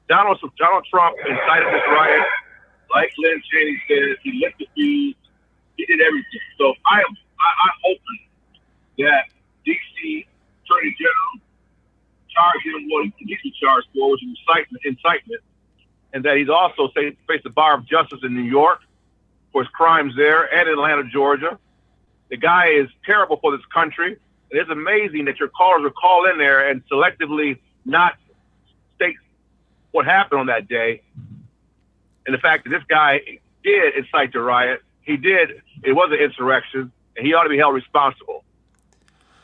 Donald Trump incited this riot. Like Lynn Cheney said, he lit the fuse. He did everything. So I'm hoping that D.C. Attorney General charge him what he needs to be charged for, which is incitement, and that he's also faced the bar of justice in New York for his crimes there and Atlanta, Georgia. The guy is terrible for this country. And it's amazing that your callers will call in there and selectively not state what happened on that day. And the fact that this guy did incite the riot, it was an insurrection, and he ought to be held responsible.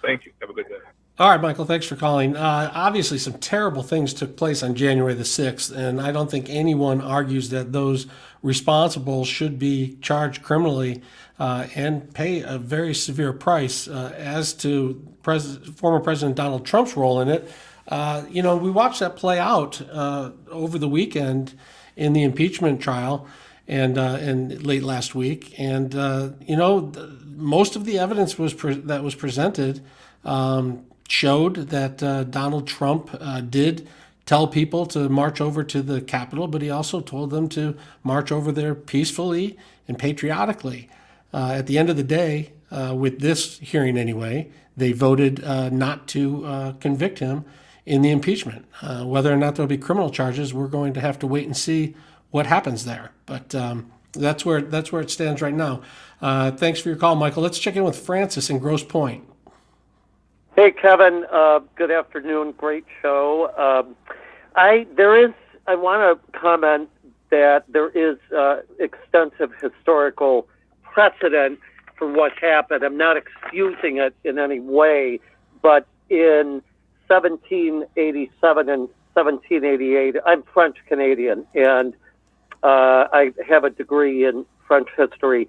Thank you. Have a good day. All right, Michael, thanks for calling. Obviously, some terrible things took place on January the 6th, and I don't think anyone argues that those responsible should be charged criminally and pay a very severe price. As to former President Donald Trump's role in it, we watched that play out over the weekend in the impeachment trial and late last week. And, most of the evidence that was presented showed that Donald Trump did tell people to march over to the Capitol, but he also told them to march over there peacefully and patriotically. At the end of the day, with this hearing anyway, they voted not to convict him in the impeachment. Whether or not there'll be criminal charges, we're going to have to wait and see what happens there. But that's where it stands right now. Thanks for your call, Michael. Let's check in with Francis in Grosse Pointe. Hey, Kevin. Good afternoon. Great show. I want to comment that there is extensive historical precedent for what happened. I'm not excusing it in any way, but in 1787 and 1788, I'm French Canadian, and I have a degree in French history.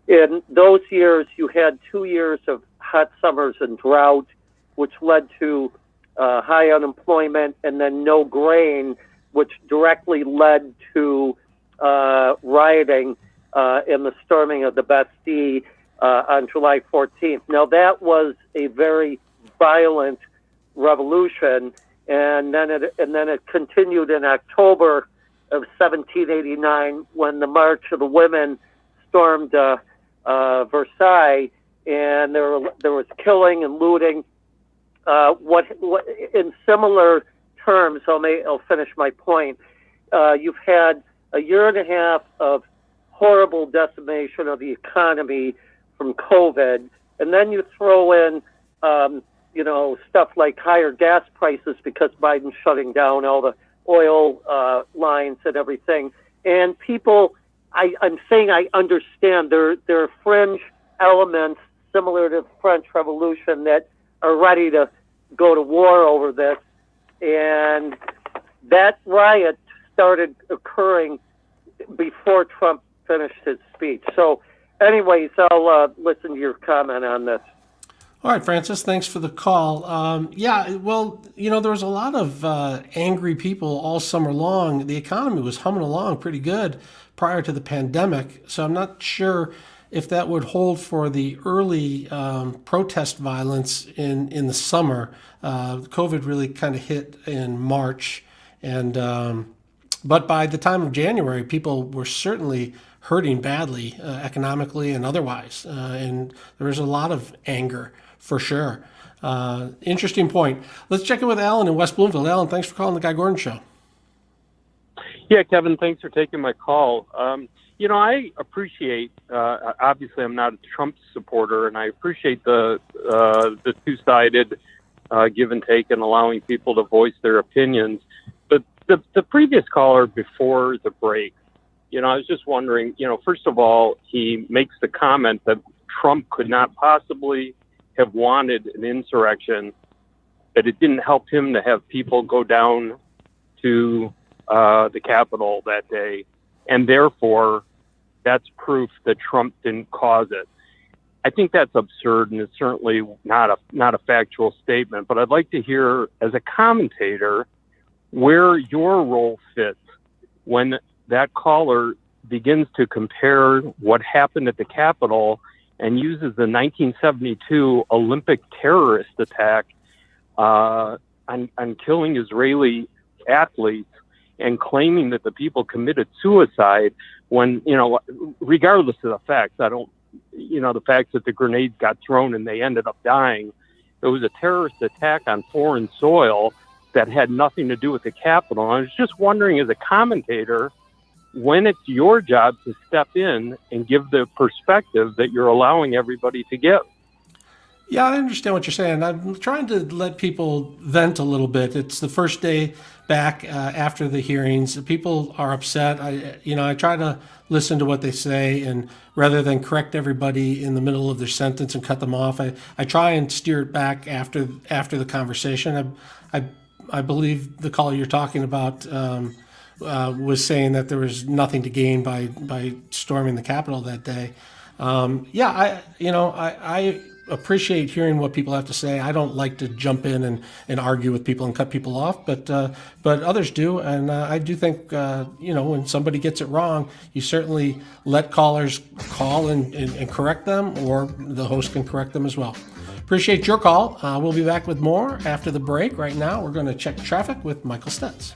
In those years, you had 2 years of hot summers and drought, which led to high unemployment, and then no grain, which directly led to rioting in the storming of the Bastille on July 14th. Now, that was a very violent revolution, and then it continued in October of 1789 when the March of the Women stormed Versailles, and there was killing and looting. What in similar terms, I'll finish my point. You've had a year and a half of horrible decimation of the economy from COVID, and then you throw in, stuff like higher gas prices because Biden's shutting down all the oil lines and everything. And people, I'm saying I understand there are fringe elements similar to the French Revolution that are ready to go to war over this. And that riot started occurring before Trump finished his speech. So anyways, I'll listen to your comment on this. All right, Francis, thanks for the call. There was a lot of angry people all summer long. The economy was humming along pretty good prior to the pandemic, so I'm not sure if that would hold for the early protest violence in the summer. COVID really kind of hit in March, and but by the time of January, people were certainly hurting badly economically and otherwise, and there was a lot of anger. For sure. Interesting point. Let's check in with Alan in West Bloomfield. Alan, thanks for calling the Guy Gordon Show. Yeah, Kevin, thanks for taking my call. I appreciate, obviously I'm not a Trump supporter, and I appreciate the two-sided give and take and allowing people to voice their opinions. But the previous caller before the break, I was just wondering, first of all, he makes the comment that Trump could not possibly have wanted an insurrection, that it didn't help him to have people go down to the Capitol that day, and therefore that's proof that Trump didn't cause it. I think that's absurd, and it's certainly not a factual statement. But I'd like to hear, as a commentator, where your role fits when that caller begins to compare what happened at the Capitol and uses the 1972 Olympic terrorist attack on killing Israeli athletes and claiming that the people committed suicide when, regardless of the facts, the facts that the grenades got thrown and they ended up dying. It was a terrorist attack on foreign soil that had nothing to do with the Capitol. I was just wondering, as a commentator, when it's your job to step in and give the perspective that you're allowing everybody to give. Yeah, I understand what you're saying. I'm trying to let people vent a little bit. It's the first day back after the hearings. People are upset. I try to listen to what they say, and rather than correct everybody in the middle of their sentence and cut them off, I try and steer it back after the conversation. I believe the caller you're talking about was saying that there was nothing to gain by storming the Capitol that day. I appreciate hearing what people have to say. I don't like to jump in and argue with people and cut people off, but others do. And I do think, when somebody gets it wrong, you certainly let callers call and correct them, or the host can correct them as well. Appreciate your call. We'll be back with more after the break. Right now, we're going to check traffic with Michael Stetz.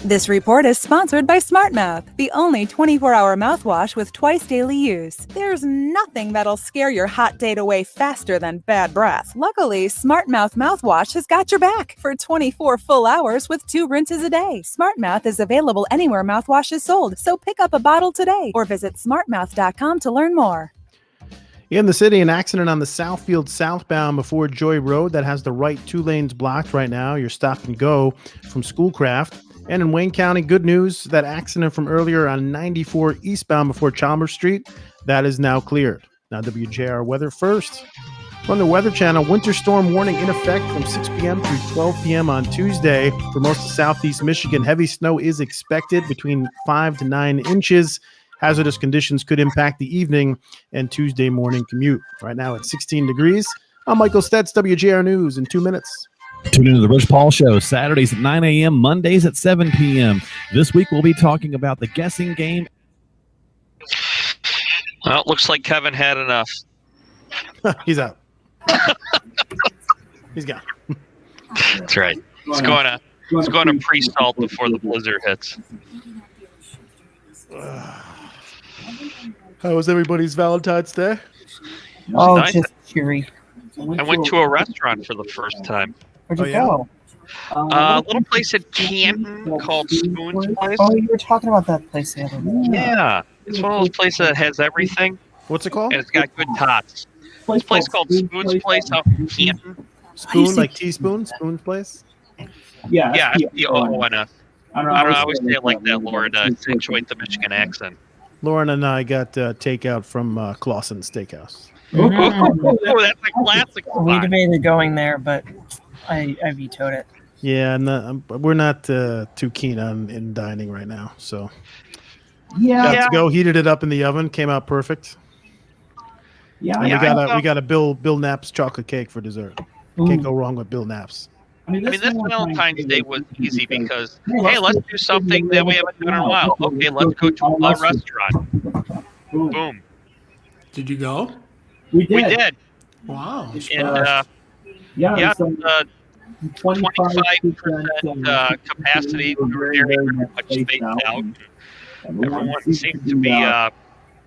This report is sponsored by SmartMouth, the only 24-hour mouthwash with twice daily use. There's nothing that'll scare your hot date away faster than bad breath. Luckily, SmartMouth mouthwash has got your back for 24 full hours with 2 rinses a day. SmartMouth is available anywhere mouthwash is sold, so pick up a bottle today or visit smartmouth.com to learn more. In the city, an accident on the Southfield southbound before Joy Road that has the right 2 lanes blocked right now. You're stop and go from Schoolcraft. And in Wayne County, good news, that accident from earlier on 94 eastbound before Chalmers Street, that is now cleared. Now WJR weather first. From the Weather Channel, winter storm warning in effect from 6 p.m. through 12 p.m. on Tuesday. For most of southeast Michigan, heavy snow is expected between 5 to 9 inches. Hazardous conditions could impact the evening and Tuesday morning commute. Right now it's 16 degrees. I'm Michael Stetz, WJR News in 2 minutes. Tune into the Rich Paul Show, Saturdays at 9 a.m., Mondays at 7 p.m. This week we'll be talking about the guessing game. Well, it looks like Kevin had enough. He's out. He's gone. That's right. It's going to pre-salt before the blizzard hits. How was everybody's Valentine's Day? Oh, Nice. just cheery. I went to a restaurant for the first time. Where'd you go? A little place in Canton called Spoon's Place. Oh, you were talking about that place the other day. Yeah, it's one of those places that has everything. What's it called? And it's got good tots. This place called Spoon's Place out in Canton. Spoon, like teaspoon? Spoon's place? Yeah, S-P-O-O-N-S. I don't know, I always say it like that, Laura, to accentuate the Michigan accent. Lauren and I got takeout from Clausen's Steakhouse. Oh, that's a classic We spot. debated going there, but I vetoed it. Yeah, we're not too keen on in dining right now. So Yeah. got to go. Heated it up in the oven. Came out perfect. Yeah, And we got a Bill Knapp's chocolate cake for dessert. Can't go wrong with Bill Knapp's. I mean, this Valentine's Day was easy because, hey, let's do something that we haven't done in a while. Okay, let's go to a restaurant. Boom. Did you go? We did. Wow. And Yeah, 25% capacity. We were very much spaced out. Everyone seemed to be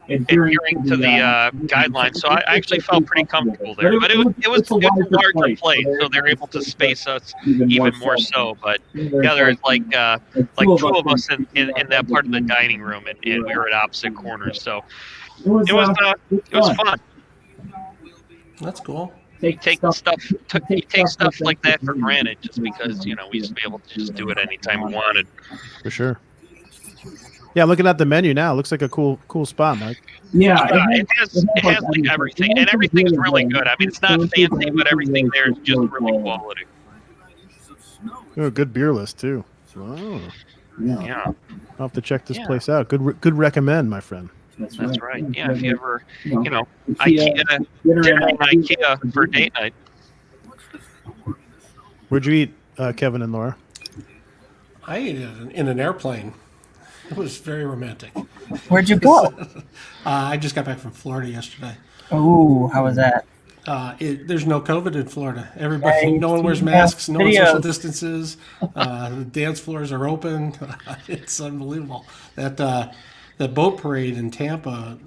adhering to the guidelines, so I actually felt pretty comfortable there. But it was a larger plate, so they're able to space us even more so. But yeah, there's like two of us in that part of the dining room, and we were at opposite corners. So it was fun. That's cool. You take stuff like that for granted just because we used to be able to just do it anytime we wanted. For sure. Yeah, looking at the menu now, it looks like a cool spot, Mike. Yeah, it has like everything, and everything's really good. I mean, it's not fancy, but everything there is just really quality. Oh, good beer list too. Wow. Yeah. I'll have to check this place out. Good recommend, my friend. That's right. Yeah, if you ever, IKEA, dinner in IKEA for date night. Where'd you eat, Kevin and Laura? I ate it in an airplane. It was very romantic. Where'd you go? I just got back from Florida yesterday. Oh, how was that? There's no COVID in Florida. Everybody, no one wears masks, no one social distances. The dance floors are open. It's unbelievable. That boat parade in Tampa,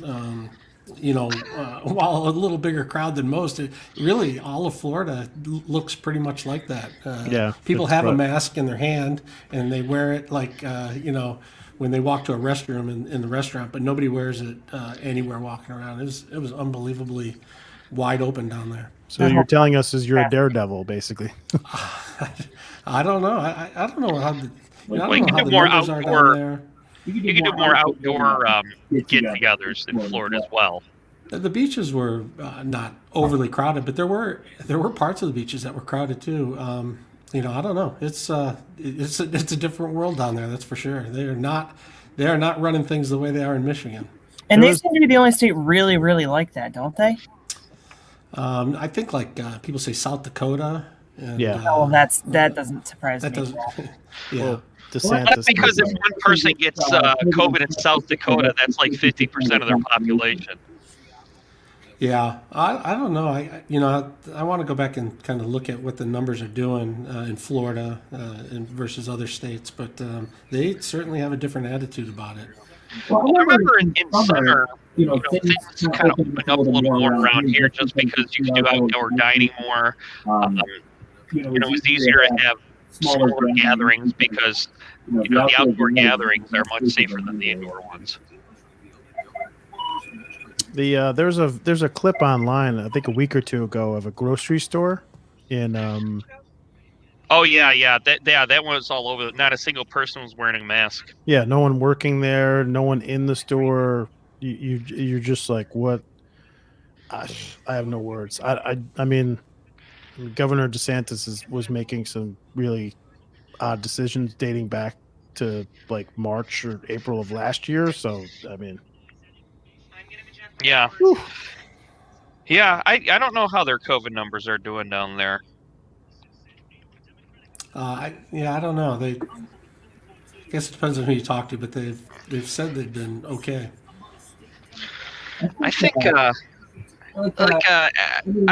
while a little bigger crowd than most, really all of Florida looks pretty much like that. People have a mask in their hand and they wear it like, when they walk to a restroom in the restaurant, but nobody wears it anywhere walking around. It was unbelievably wide open down there. So you're telling us you're a daredevil, basically. I don't know. I don't know how the numbers are down there. You can do more outdoor get-togethers in Florida as well. The beaches were not overly crowded, but there were parts of the beaches that were crowded too. I don't know. It's a different world down there. That's for sure. They are not running things the way they are in Michigan. And they seem to be the only state really, really like that, don't they? I think people say South Dakota. And, that doesn't surprise me. Yeah. Well, that's because if one person gets COVID in South Dakota, that's like 50% of their population. Yeah, I don't know. I want to go back and kind of look at what the numbers are doing in Florida versus other states, but they certainly have a different attitude about it. Well, I remember in summer, things kind of opened up a little more around here just because you can do outdoor dining more. It was easier to have smaller gatherings because the outdoor gatherings are much safer than the indoor ones. There's a clip online, I think a week or two ago, of a grocery store in Oh yeah, that one was all over. Not a single person was wearing a mask. Yeah, no one working there, no one in the store. You're just like, what? I have no words. I mean, Governor DeSantis was making some really odd decisions dating back to like March or April of last year. So I mean, yeah, yeah. I don't know how their COVID numbers are doing down there. I don't know. I guess it depends on who you talk to, but they've said they've been okay. I think, I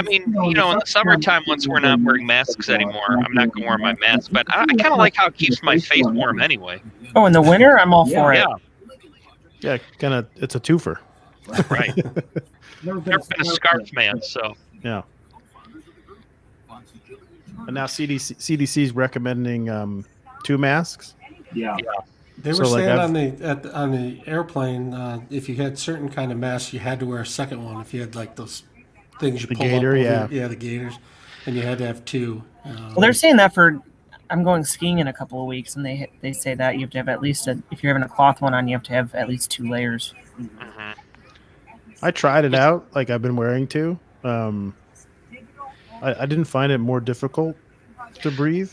mean, in the summertime, once we're not wearing masks anymore, I'm not going to wear my mask, but I kind of like how it keeps my face warm anyway. Oh, in the winter, I'm all for it. Yeah, kind of. It's a twofer. Right. Never been a scarf man, so. Yeah. And now CDC is recommending 2 masks. Yeah. They were saying on the airplane, if you had certain kind of masks, you had to wear a second one. If you had like those things you pull gator, up over, the gators, and you had to have 2. Well, they're saying that I'm going skiing in a couple of weeks, and they say that you have to have at least if you're having a cloth one on, you have to have at least 2 layers. Mm-hmm. I tried it out, like I've been wearing to. I didn't find it more difficult to breathe.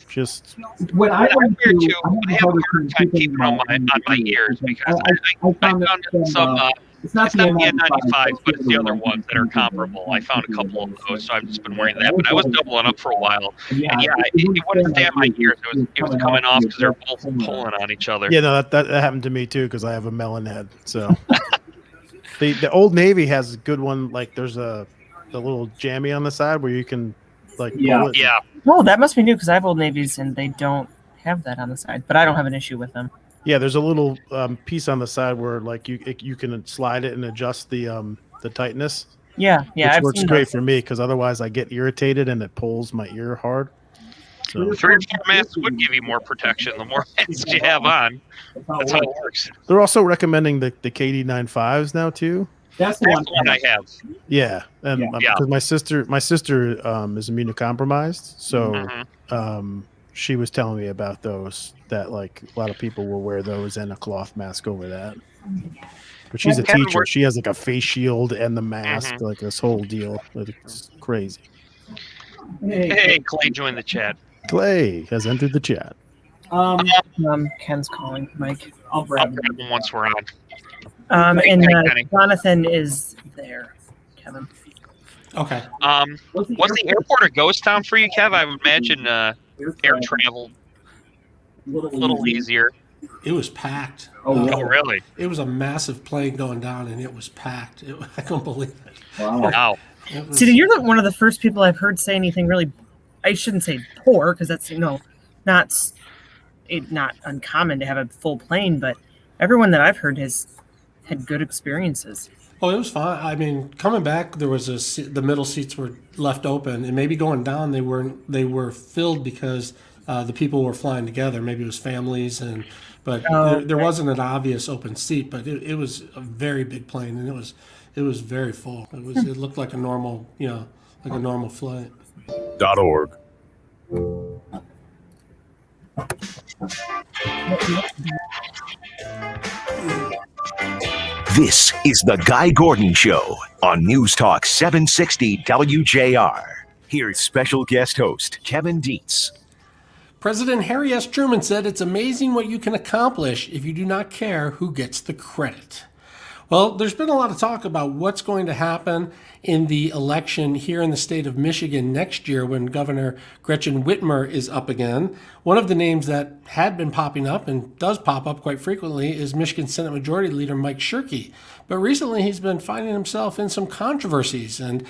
Just When I went wear to, too. I I have a hard time keeping on my ears because I found some. It's not the N95s, but it's the other ones that are comparable. I found a couple of those, so I've just been wearing that. But I was doubling up for a while, and yeah, it wouldn't stay on my ears. It was coming off because they're both pulling on each other. yeah, no, that happened to me too because I have a melon head. So the Old Navy has a good one. Like there's the little jammy on the side where you can like pull it. Yeah. Oh, that must be new because I have Old Navies and they don't have that on the side, but I don't have an issue with them. Yeah, there's a little piece on the side where like you can slide it and adjust the tightness. Yeah, which I've works seen great those. for me because otherwise I get irritated and it pulls my ear hard. So 3 or 4 masks would give you more protection. The more masks you have on, that's how it works. they're also recommending the KD95s now too. That's the That's the one I have. Yeah, and Yeah. because my sister is immunocompromised, so she was telling me about those. That like a lot of people will wear those and a cloth mask over that. But she's a Kevin, teacher. She has like a face shield and the mask, like this whole deal. It's crazy. Hey, Clay joined the chat. Clay has entered the chat. Ken's calling, Mike. I'll grab him once we're on. And Kenny. Jonathan is there, Kevin. Okay. Was the airport a ghost town for you, Kev? I would imagine air travel a little easier. It was packed. Oh, really? It was a massive plane going down, and it was packed. I couldn't believe it. Wow. See, you're not one of the first people I've heard say anything really. I shouldn't say poor because that's not uncommon to have a full plane, but everyone that I've heard has had good experiences. Oh, it was fine. I mean, coming back, there was the middle seats were left open, and maybe going down they were filled because the people were flying together. Maybe it was families, but there wasn't an obvious open seat. But it was a very big plane, and it was very full. It looked like a normal flight. .org. This is the Guy Gordon Show on News Talk 760 WJR. Here's special guest host Kevin Dietz. President Harry S. Truman said, "It's amazing what you can accomplish if you do not care who gets the credit." Well, there's been a lot of talk about what's going to happen in the election here in the state of Michigan next year when Governor Gretchen Whitmer is up again. One of the names that had been popping up and does pop up quite frequently is Michigan Senate Majority Leader Mike Shirkey. But recently he's been finding himself in some controversies. And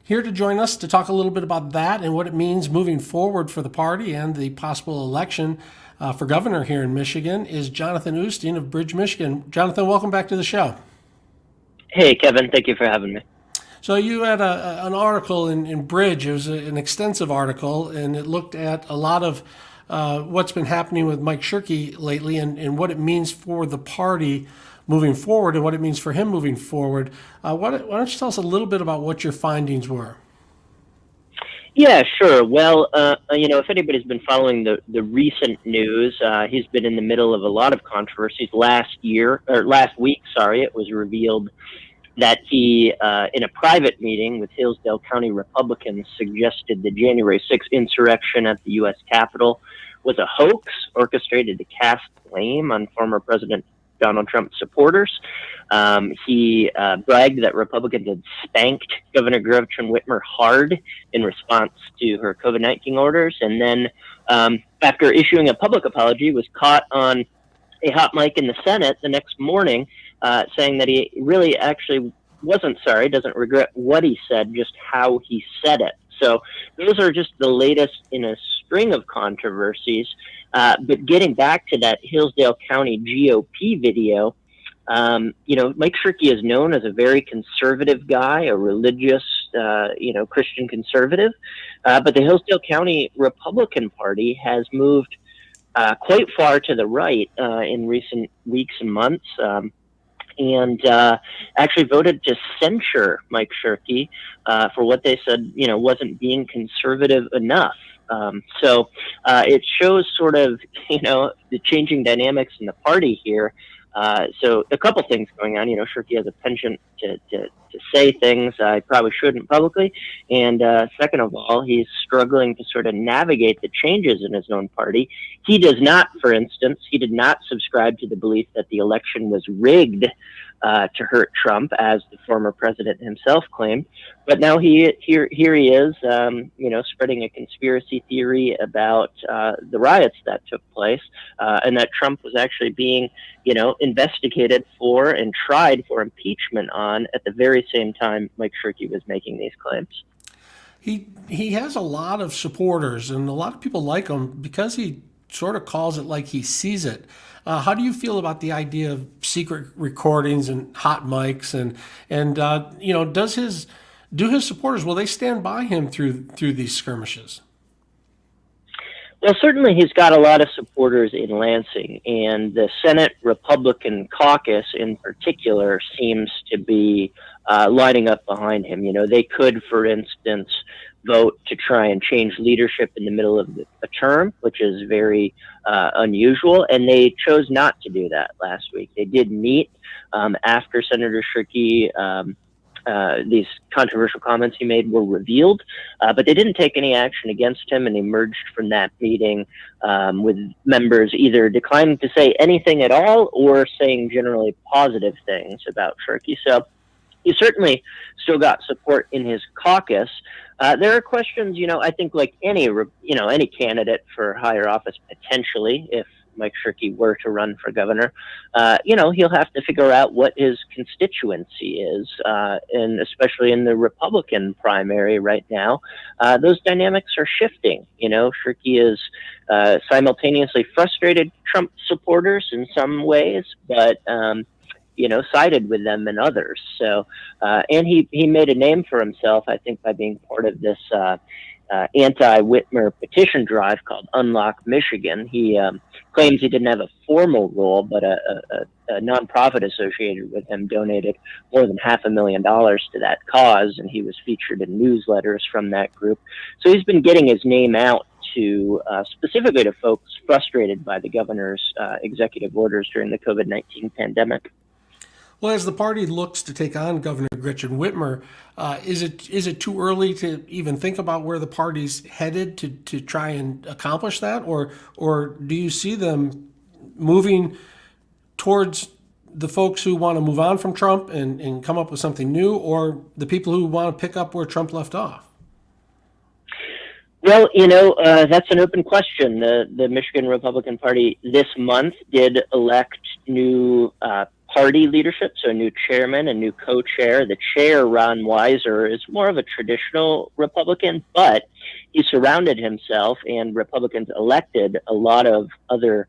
here to join us to talk a little bit about that and what it means moving forward for the party and the possible election for governor here in Michigan is Jonathan Osteen of Bridge, Michigan. Jonathan, welcome back to the show. Hey, Kevin. Thank you for having me. So you had an article in Bridge. It was an extensive article, and it looked at a lot of what's been happening with Mike Shirkey lately and what it means for the party moving forward and what it means for him moving forward. Why don't you tell us a little bit about what your findings were? Yeah, sure. Well, if anybody's been following the recent news, he's been in the middle of a lot of controversies. Last week, it was revealed that he, in a private meeting with Hillsdale County Republicans, suggested the January 6th insurrection at the U.S. Capitol was a hoax orchestrated to cast blame on former President Donald Trump supporters. He bragged that Republicans had spanked Governor Gretchen Whitmer hard in response to her COVID-19 orders. And then after issuing a public apology, was caught on a hot mic in the Senate the next morning saying that he really actually wasn't sorry, doesn't regret what he said, just how he said it. So those are just the latest in a string of controversies. But getting back to that Hillsdale County GOP video, Mike Shirkey is known as a very conservative guy, a religious, Christian conservative. But the Hillsdale County Republican Party has moved quite far to the right in recent weeks and months. And actually voted to censure Mike Shirkey for what they said, wasn't being conservative enough. So it shows sort of, the changing dynamics in the party here. So a couple things going on. Shirky has a penchant to say things I probably shouldn't publicly. And second of all, he's struggling to sort of navigate the changes in his own party. He does not, for instance, he did not subscribe to the belief that the election was rigged to hurt Trump, as the former president himself claimed. But now here he is, spreading a conspiracy theory about the riots that took place, and that Trump was actually being, investigated for and tried for impeachment on at the very same time Mike Shirky was making these claims. He has a lot of supporters, and a lot of people like him because he sort of calls it like he sees it. How do you feel about the idea of secret recordings and hot mics, and do his supporters, will they stand by him through these skirmishes? Well, certainly he's got a lot of supporters in Lansing, and the Senate Republican caucus in particular seems to be lining up behind him. They could, for instance, vote to try and change leadership in the middle of a term, which is very unusual, and they chose not to do that last week. They did meet after Senator Shirky, these controversial comments he made were revealed, but they didn't take any action against him, and emerged from that meeting with members either declining to say anything at all or saying generally positive things about Shirky. So he certainly still got support in his caucus. There are questions, I think like any candidate for higher office potentially, if Mike Shirky were to run for governor, he'll have to figure out what his constituency is, and especially in the Republican primary right now, those dynamics are shifting. Shirky is simultaneously frustrated Trump supporters in some ways, but sided with them in others. So, and he made a name for himself, I think, by being part of this anti-Whitmer petition drive called Unlock Michigan. He claims he didn't have a formal role, but a nonprofit associated with him donated more than $500,000 to that cause, and he was featured in newsletters from that group. So he's been getting his name out to specifically to folks frustrated by the governor's executive orders during the COVID-19 pandemic. Well, as the party looks to take on Governor Gretchen Whitmer, is it too early to even think about where the party's headed to try and accomplish that, or do you see them moving towards the folks who want to move on from Trump and come up with something new, or the people who want to pick up where Trump left off? Well, that's an open question. The Michigan Republican Party this month did elect new party leadership, so a new chairman, a new co-chair. The chair, Ron Weiser, is more of a traditional Republican, but he surrounded himself, and Republicans elected a lot of other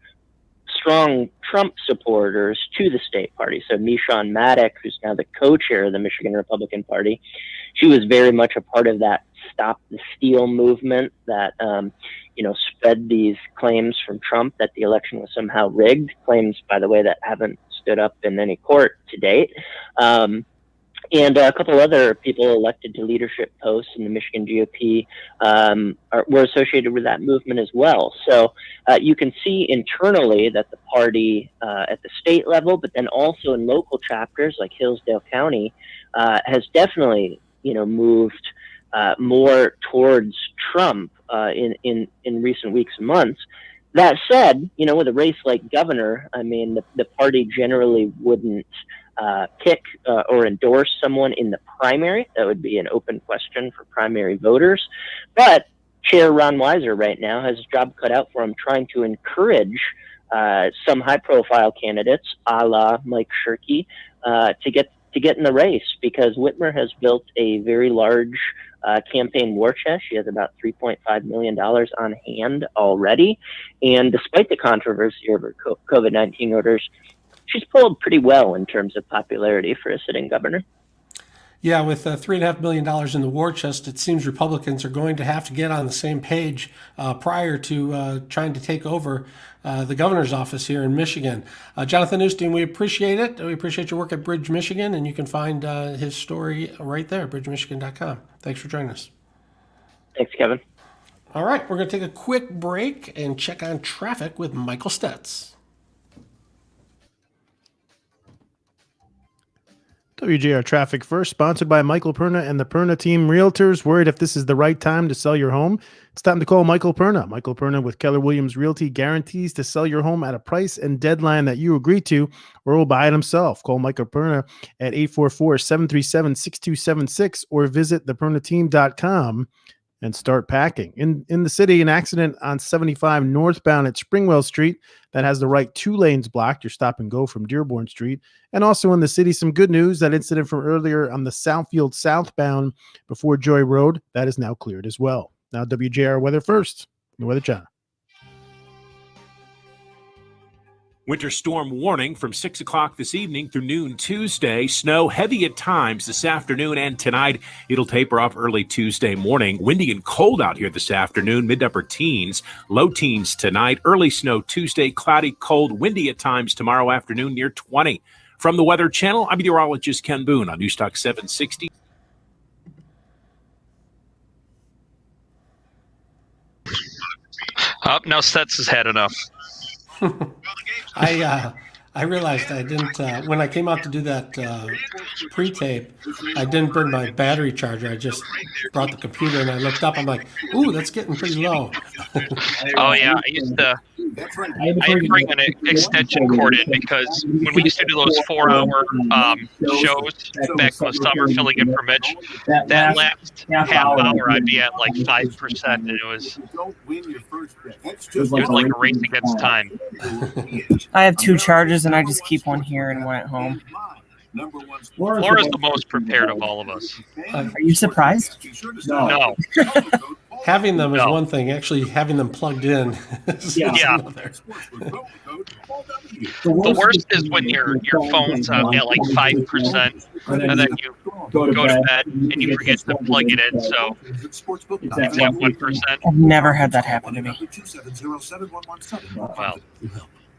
strong Trump supporters to the state party. So Michonne Maddock, who's now the co-chair of the Michigan Republican Party, she was very much a part of that Stop the Steal movement that spread these claims from Trump that the election was somehow rigged, claims, by the way, that haven't stood up in any court to date. And a couple other people elected to leadership posts in the Michigan GOP were associated with that movement as well. So you can see internally that the party at the state level, but then also in local chapters like Hillsdale County, has definitely moved more towards Trump in recent weeks and months. That said, with a race like governor, I mean, the party generally wouldn't pick or endorse someone in the primary. That would be an open question for primary voters. But Chair Ron Weiser right now has a job cut out for him trying to encourage some high-profile candidates, a la Mike Shirky, to get in the race, because Whitmer has built a very large campaign war chest. She has about $3.5 million on hand already. And despite the controversy over COVID-19 orders, she's pulled pretty well in terms of popularity for a sitting governor. Yeah, with $3.5 million in the war chest, it seems Republicans are going to have to get on the same page prior to trying to take over the governor's office here in Michigan. Jonathan Newstein, we appreciate it. We appreciate your work at Bridge Michigan, and you can find his story right there, bridgemichigan.com. Thanks for joining us. Thanks, Kevin. All right, we're going to take a quick break and check on traffic with Michael Stetz. WJR Traffic First, sponsored by Michael Perna and the Perna Team Realtors. Worried if this is the right time to sell your home? It's time to call Michael Perna. Michael Perna with Keller Williams Realty guarantees to sell your home at a price and deadline that you agree to, or will buy it himself. Call Michael Perna at 844-737-6276 or visit thepernateam.com and start packing. In the city, an accident on 75 northbound at Springwell Street that has the right 2 lanes blocked. Your stop and go from Dearborn Street. And also in the city, some good news. That incident from earlier on the Southfield southbound before Joy Road, that is now cleared as well. Now WJR weather first. The Weather Channel. Winter storm warning from 6 o'clock this evening through noon Tuesday. Snow heavy at times this afternoon and tonight. It'll taper off early Tuesday morning. Windy and cold out here this afternoon, mid-upper teens, low teens tonight. Early snow Tuesday, cloudy, cold, windy at times tomorrow afternoon near 20. From the Weather Channel, I'm meteorologist Ken Boone on Newstalk 760. Now Stets has had enough. I realized I didn't when I came out to do that pre-tape, I didn't bring my battery charger. I just brought the computer and I looked up. I'm like, ooh, that's getting pretty low. Oh yeah, I had to bring an extension cord in because when we used to do those 4-hour shows back in the summer, filling in for Mitch, that last half hour I'd be at like 5%, and it was like a race against time. I have 2 charges, and I just keep one here and one at home. Laura's the most prepared of all of us. Are you surprised? No. Having them is one thing. Actually, having them plugged in is another. The worst is when your phone's at like 5%, and then you go to bed and you forget to plug it in, so it's at 1%. I've never had that happen to me. Well,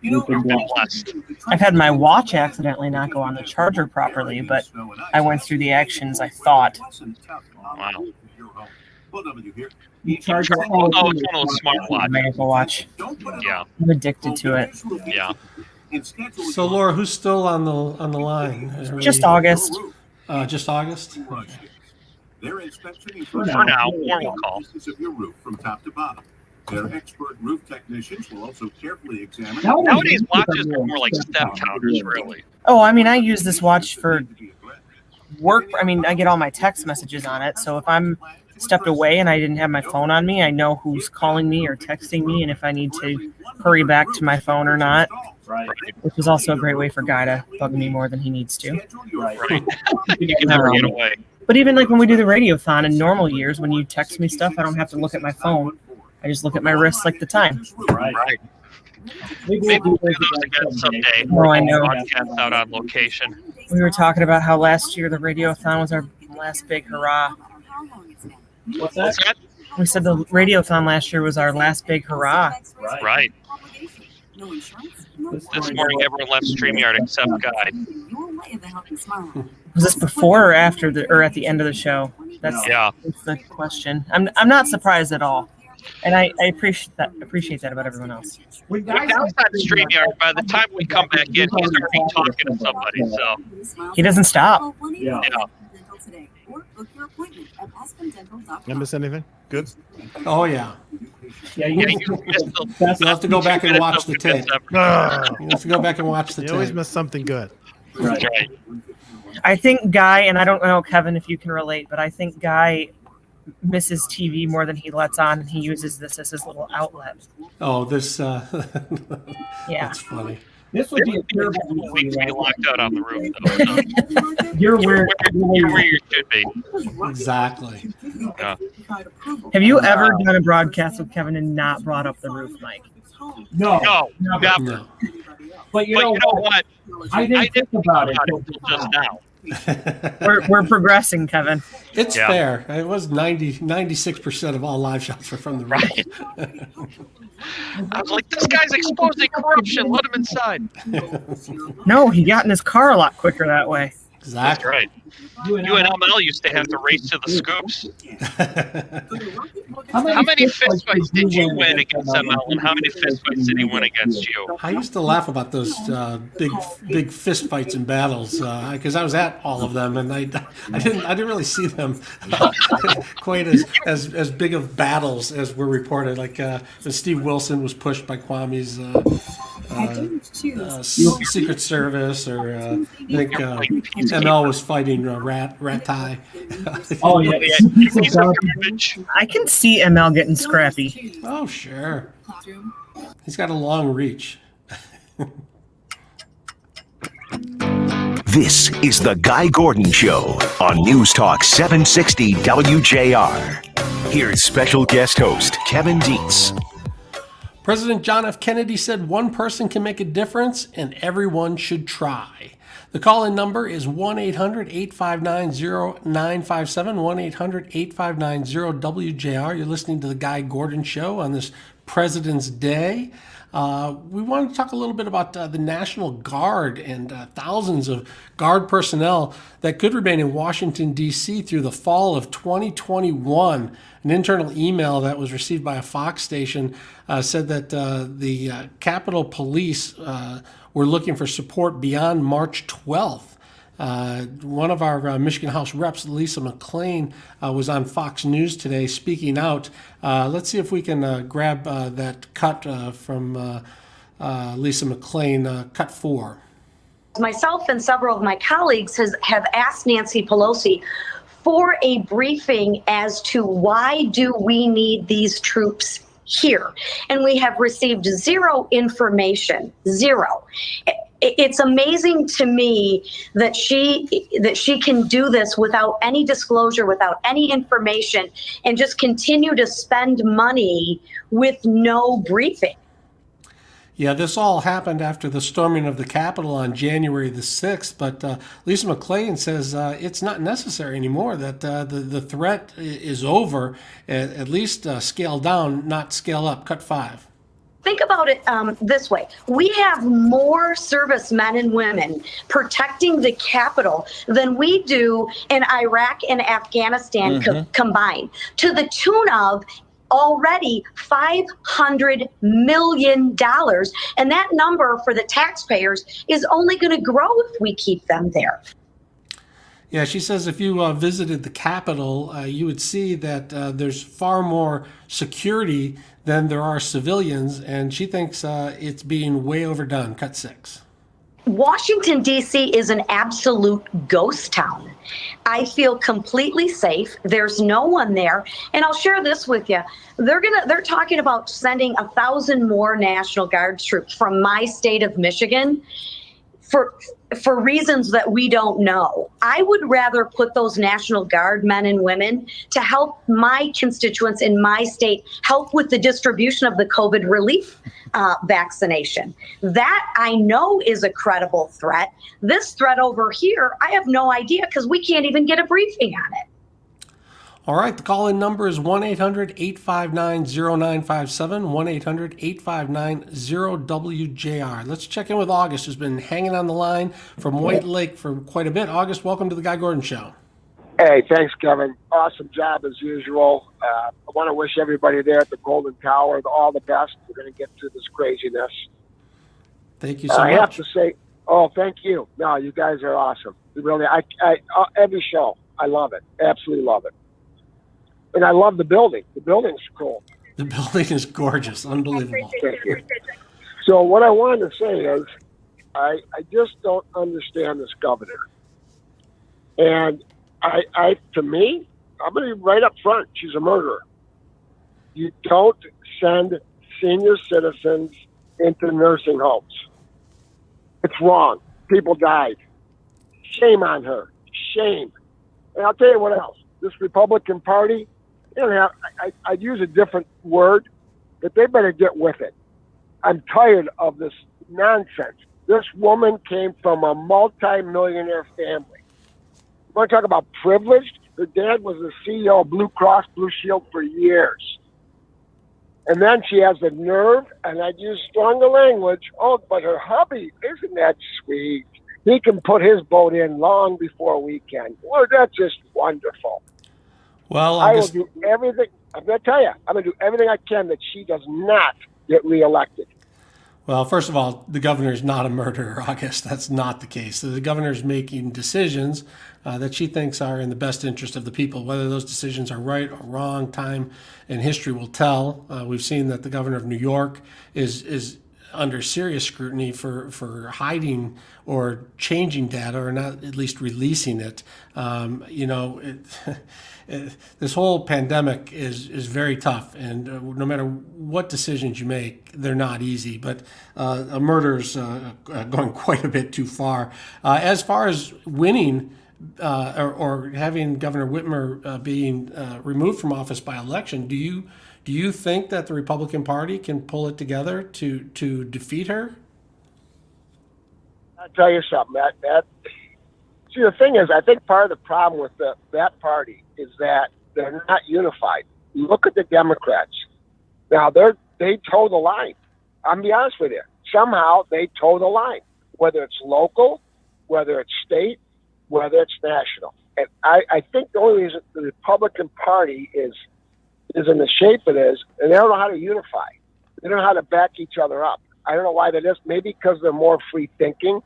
you've been blessed. I've had my watch accidentally not go on the charger properly, but I went through the actions, I thought. Wow. You charge it's one of those smartwatches. My Apple Watch. Yeah. I'm addicted to it. Yeah. So Laura, who's still on the line? Just August. Just August. For now, more will call. From top to bottom. Their expert roof technicians will also carefully examine. Nowadays, watches are more like step counters, really. Oh, I mean, I use this watch for work. I mean, I get all my text messages on it. So if I'm stepped away and I didn't have my phone on me, I know who's calling me or texting me, and if I need to hurry back to my phone or not. Right. Which is also a great way for Guy to bug me more than he needs to. Right. You can never get away. But even like when we do the radiothon in normal years, when you text me stuff, I don't have to look at my phone. I just look at my wrist like the time. Right. Maybe we'll do those again someday. Oh, I know. Podcast out on location. We were talking about how last year the radiothon was our last big hurrah. What's that? We said the radiothon last year was our last big hurrah. Right. This morning, everyone left StreamYard except Guy. Was this before or after or at the end of the show? That's the question. I'm not surprised at all. And I appreciate that about everyone else. When Guy's on StreamYard, by the time we come back in, he's already talking to somebody. So he doesn't stop. Yeah. Did I miss anything? Good? Oh, yeah. You You'll have to go back and watch the tape. You have to go back and watch the You tape. always miss something good. Right. I think Guy, and I don't know, Kevin, if you can relate, but I think Guy misses TV more than he lets on, and he uses this as his little outlet. Oh, this. Yeah. That's funny. This would be a terrible weeks to be locked out on the roof, though. So. You're where you should be. Exactly. Yeah. Have you ever done a broadcast with Kevin and not brought up the roof mic? No, never. No. But you know what? I didn't think about it until just now. We're progressing, Kevin. It's fair. It was 96% of all live shots were from the roof. I was like, this guy's exposing corruption. Let him inside. No, he got in his car a lot quicker that way. Exactly. That's right. You and ML used to have to race to the scoops. How many fist fights did you win against ML, and how many fist fights did he win against you? I used to laugh about those big fist fights and battles because I was at all of them, and I didn't really see them quite as big of battles as were reported. Like when Steve Wilson was pushed by Kwame's Secret Service, or I think ML was fighting Rat Tie. Oh yeah, I can see ML getting scrappy. Oh sure, he's got a long reach. This is the Guy Gordon Show on News Talk 760 WJR. Here's special guest host Kevin Dietz. President John F. Kennedy said one person can make a difference and everyone should try. The call-in number is 1-800-859-0957, 1-800-859-0WJR. You're listening to the Guy Gordon Show on this President's Day. We want to talk a little bit about the National Guard and thousands of Guard personnel that could remain in Washington, D.C. through the fall of 2021. An internal email that was received by a Fox station said that the Capitol Police were looking for support beyond March 12th. One of our Michigan House reps, Lisa McClain, was on Fox News today speaking out. Let's see if we can grab that cut from Lisa McClain, cut 4. Myself and several of my colleagues have asked Nancy Pelosi for a briefing as to why do we need these troops here. And we have received zero information, zero. It's amazing to me that she can do this without any disclosure, without any information, and just continue to spend money with no briefing. Yeah, this all happened after the storming of the Capitol on January the 6th, but Lisa McClain says it's not necessary anymore, that the threat is over, at least scale down, not scale up. Cut 5. Think about it this way. We have more servicemen and women protecting the Capitol than we do in Iraq and Afghanistan combined, to the tune of already $500 million. And that number for the taxpayers is only going to grow if we keep them there. Yeah, she says if you visited the Capitol, you would see that there's far more security than there are civilians, and she thinks it's being way overdone. Cut 6. Washington, D.C. is an absolute ghost town. I feel completely safe. There's no one there. And I'll share this with you. They're talking about sending 1,000 more National Guard troops from my state of Michigan for reasons that we don't know. I would rather put those National Guard men and women to help my constituents in my state, help with the distribution of the COVID relief vaccination. That I know is a credible threat. This threat over here, I have no idea because we can't even get a briefing on it. All right, the call-in number is 1-800-859-0957, 1-800-859-0WJR. Let's check in with August, who's been hanging on the line from White Lake for quite a bit. August, welcome to the Guy Gordon Show. Hey, thanks, Kevin. Awesome job as usual. I want to wish everybody there at the Golden Tower all the best. We're going to get through this craziness. Thank you so much. I have to say, thank you. No, you guys are awesome. Really, every show, I love it. Absolutely love it. And I love the building. The building's cool. The building is gorgeous. Unbelievable. Thank you. So what I wanted to say is I just don't understand this governor. And to me, I'm going to be right up front. She's a murderer. You don't send senior citizens into nursing homes. It's wrong. People died. Shame on her. Shame. And I'll tell you what else. This Republican Party, I'd use a different word, but they better get with it. I'm tired of this nonsense. This woman came from a multi-millionaire family. You want to talk about privileged? Her dad was the CEO of Blue Cross Blue Shield for years. And then she has the nerve, and I'd use stronger language, but her hubby, isn't that sweet? he can put his vote in long before we can. Well, that's just wonderful. Well, I will do everything. I'm going to tell you, I'm going to do everything I can that she does not get reelected. Well, first of all, the governor is not a murderer, August. That's not the case. So the governor is making decisions that she thinks are in the best interest of the people. Whether those decisions are right or wrong, time and history will tell. We've seen that the governor of New York is under serious scrutiny for hiding or changing data, or not at least releasing it. This whole pandemic is very tough, and no matter what decisions you make, they're not easy. But a murder's going quite a bit too far. As far as winning or having Governor Whitmer being removed from office by election, do you think that the Republican Party can pull it together to defeat her? I'll tell you something. See, the thing is, I think part of the problem with that party is that they're not unified. Look at the Democrats. Now, they toe the line. I'm be honest with you. Somehow they toe the line, whether it's local, whether it's state, whether it's national. And I think the only reason the Republican Party is in the shape it is, and they don't know how to unify. They don't know how to back each other up. I don't know why that is. Maybe because they're more free thinking.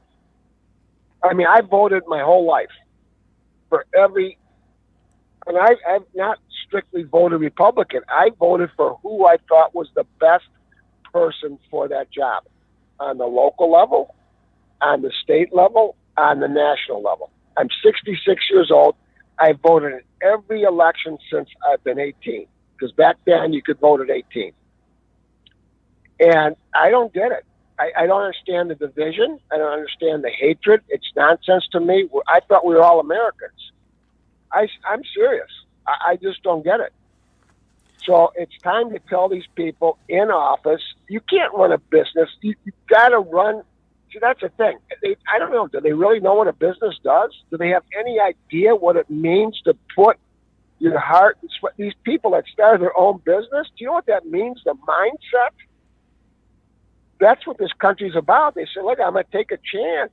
I mean, I voted my whole life for and I've not strictly voted Republican. I voted for who I thought was the best person for that job on the local level, on the state level, on the national level. I'm 66 years old. I voted in every election since I've been 18, because back then you could vote at 18. And I don't get it. I don't understand the division. I don't understand the hatred. It's nonsense to me. I thought we were all Americans. I'm serious. I just don't get it. So it's time to tell these people in office, you can't run a business. You got to run. See, that's the thing. I don't know. Do they really know what a business does? Do they have any idea what it means to put your heart and sweat? These people that started their own business, do you know what that means? The mindset? That's what this country's about. They say, look, I'm going to take a chance.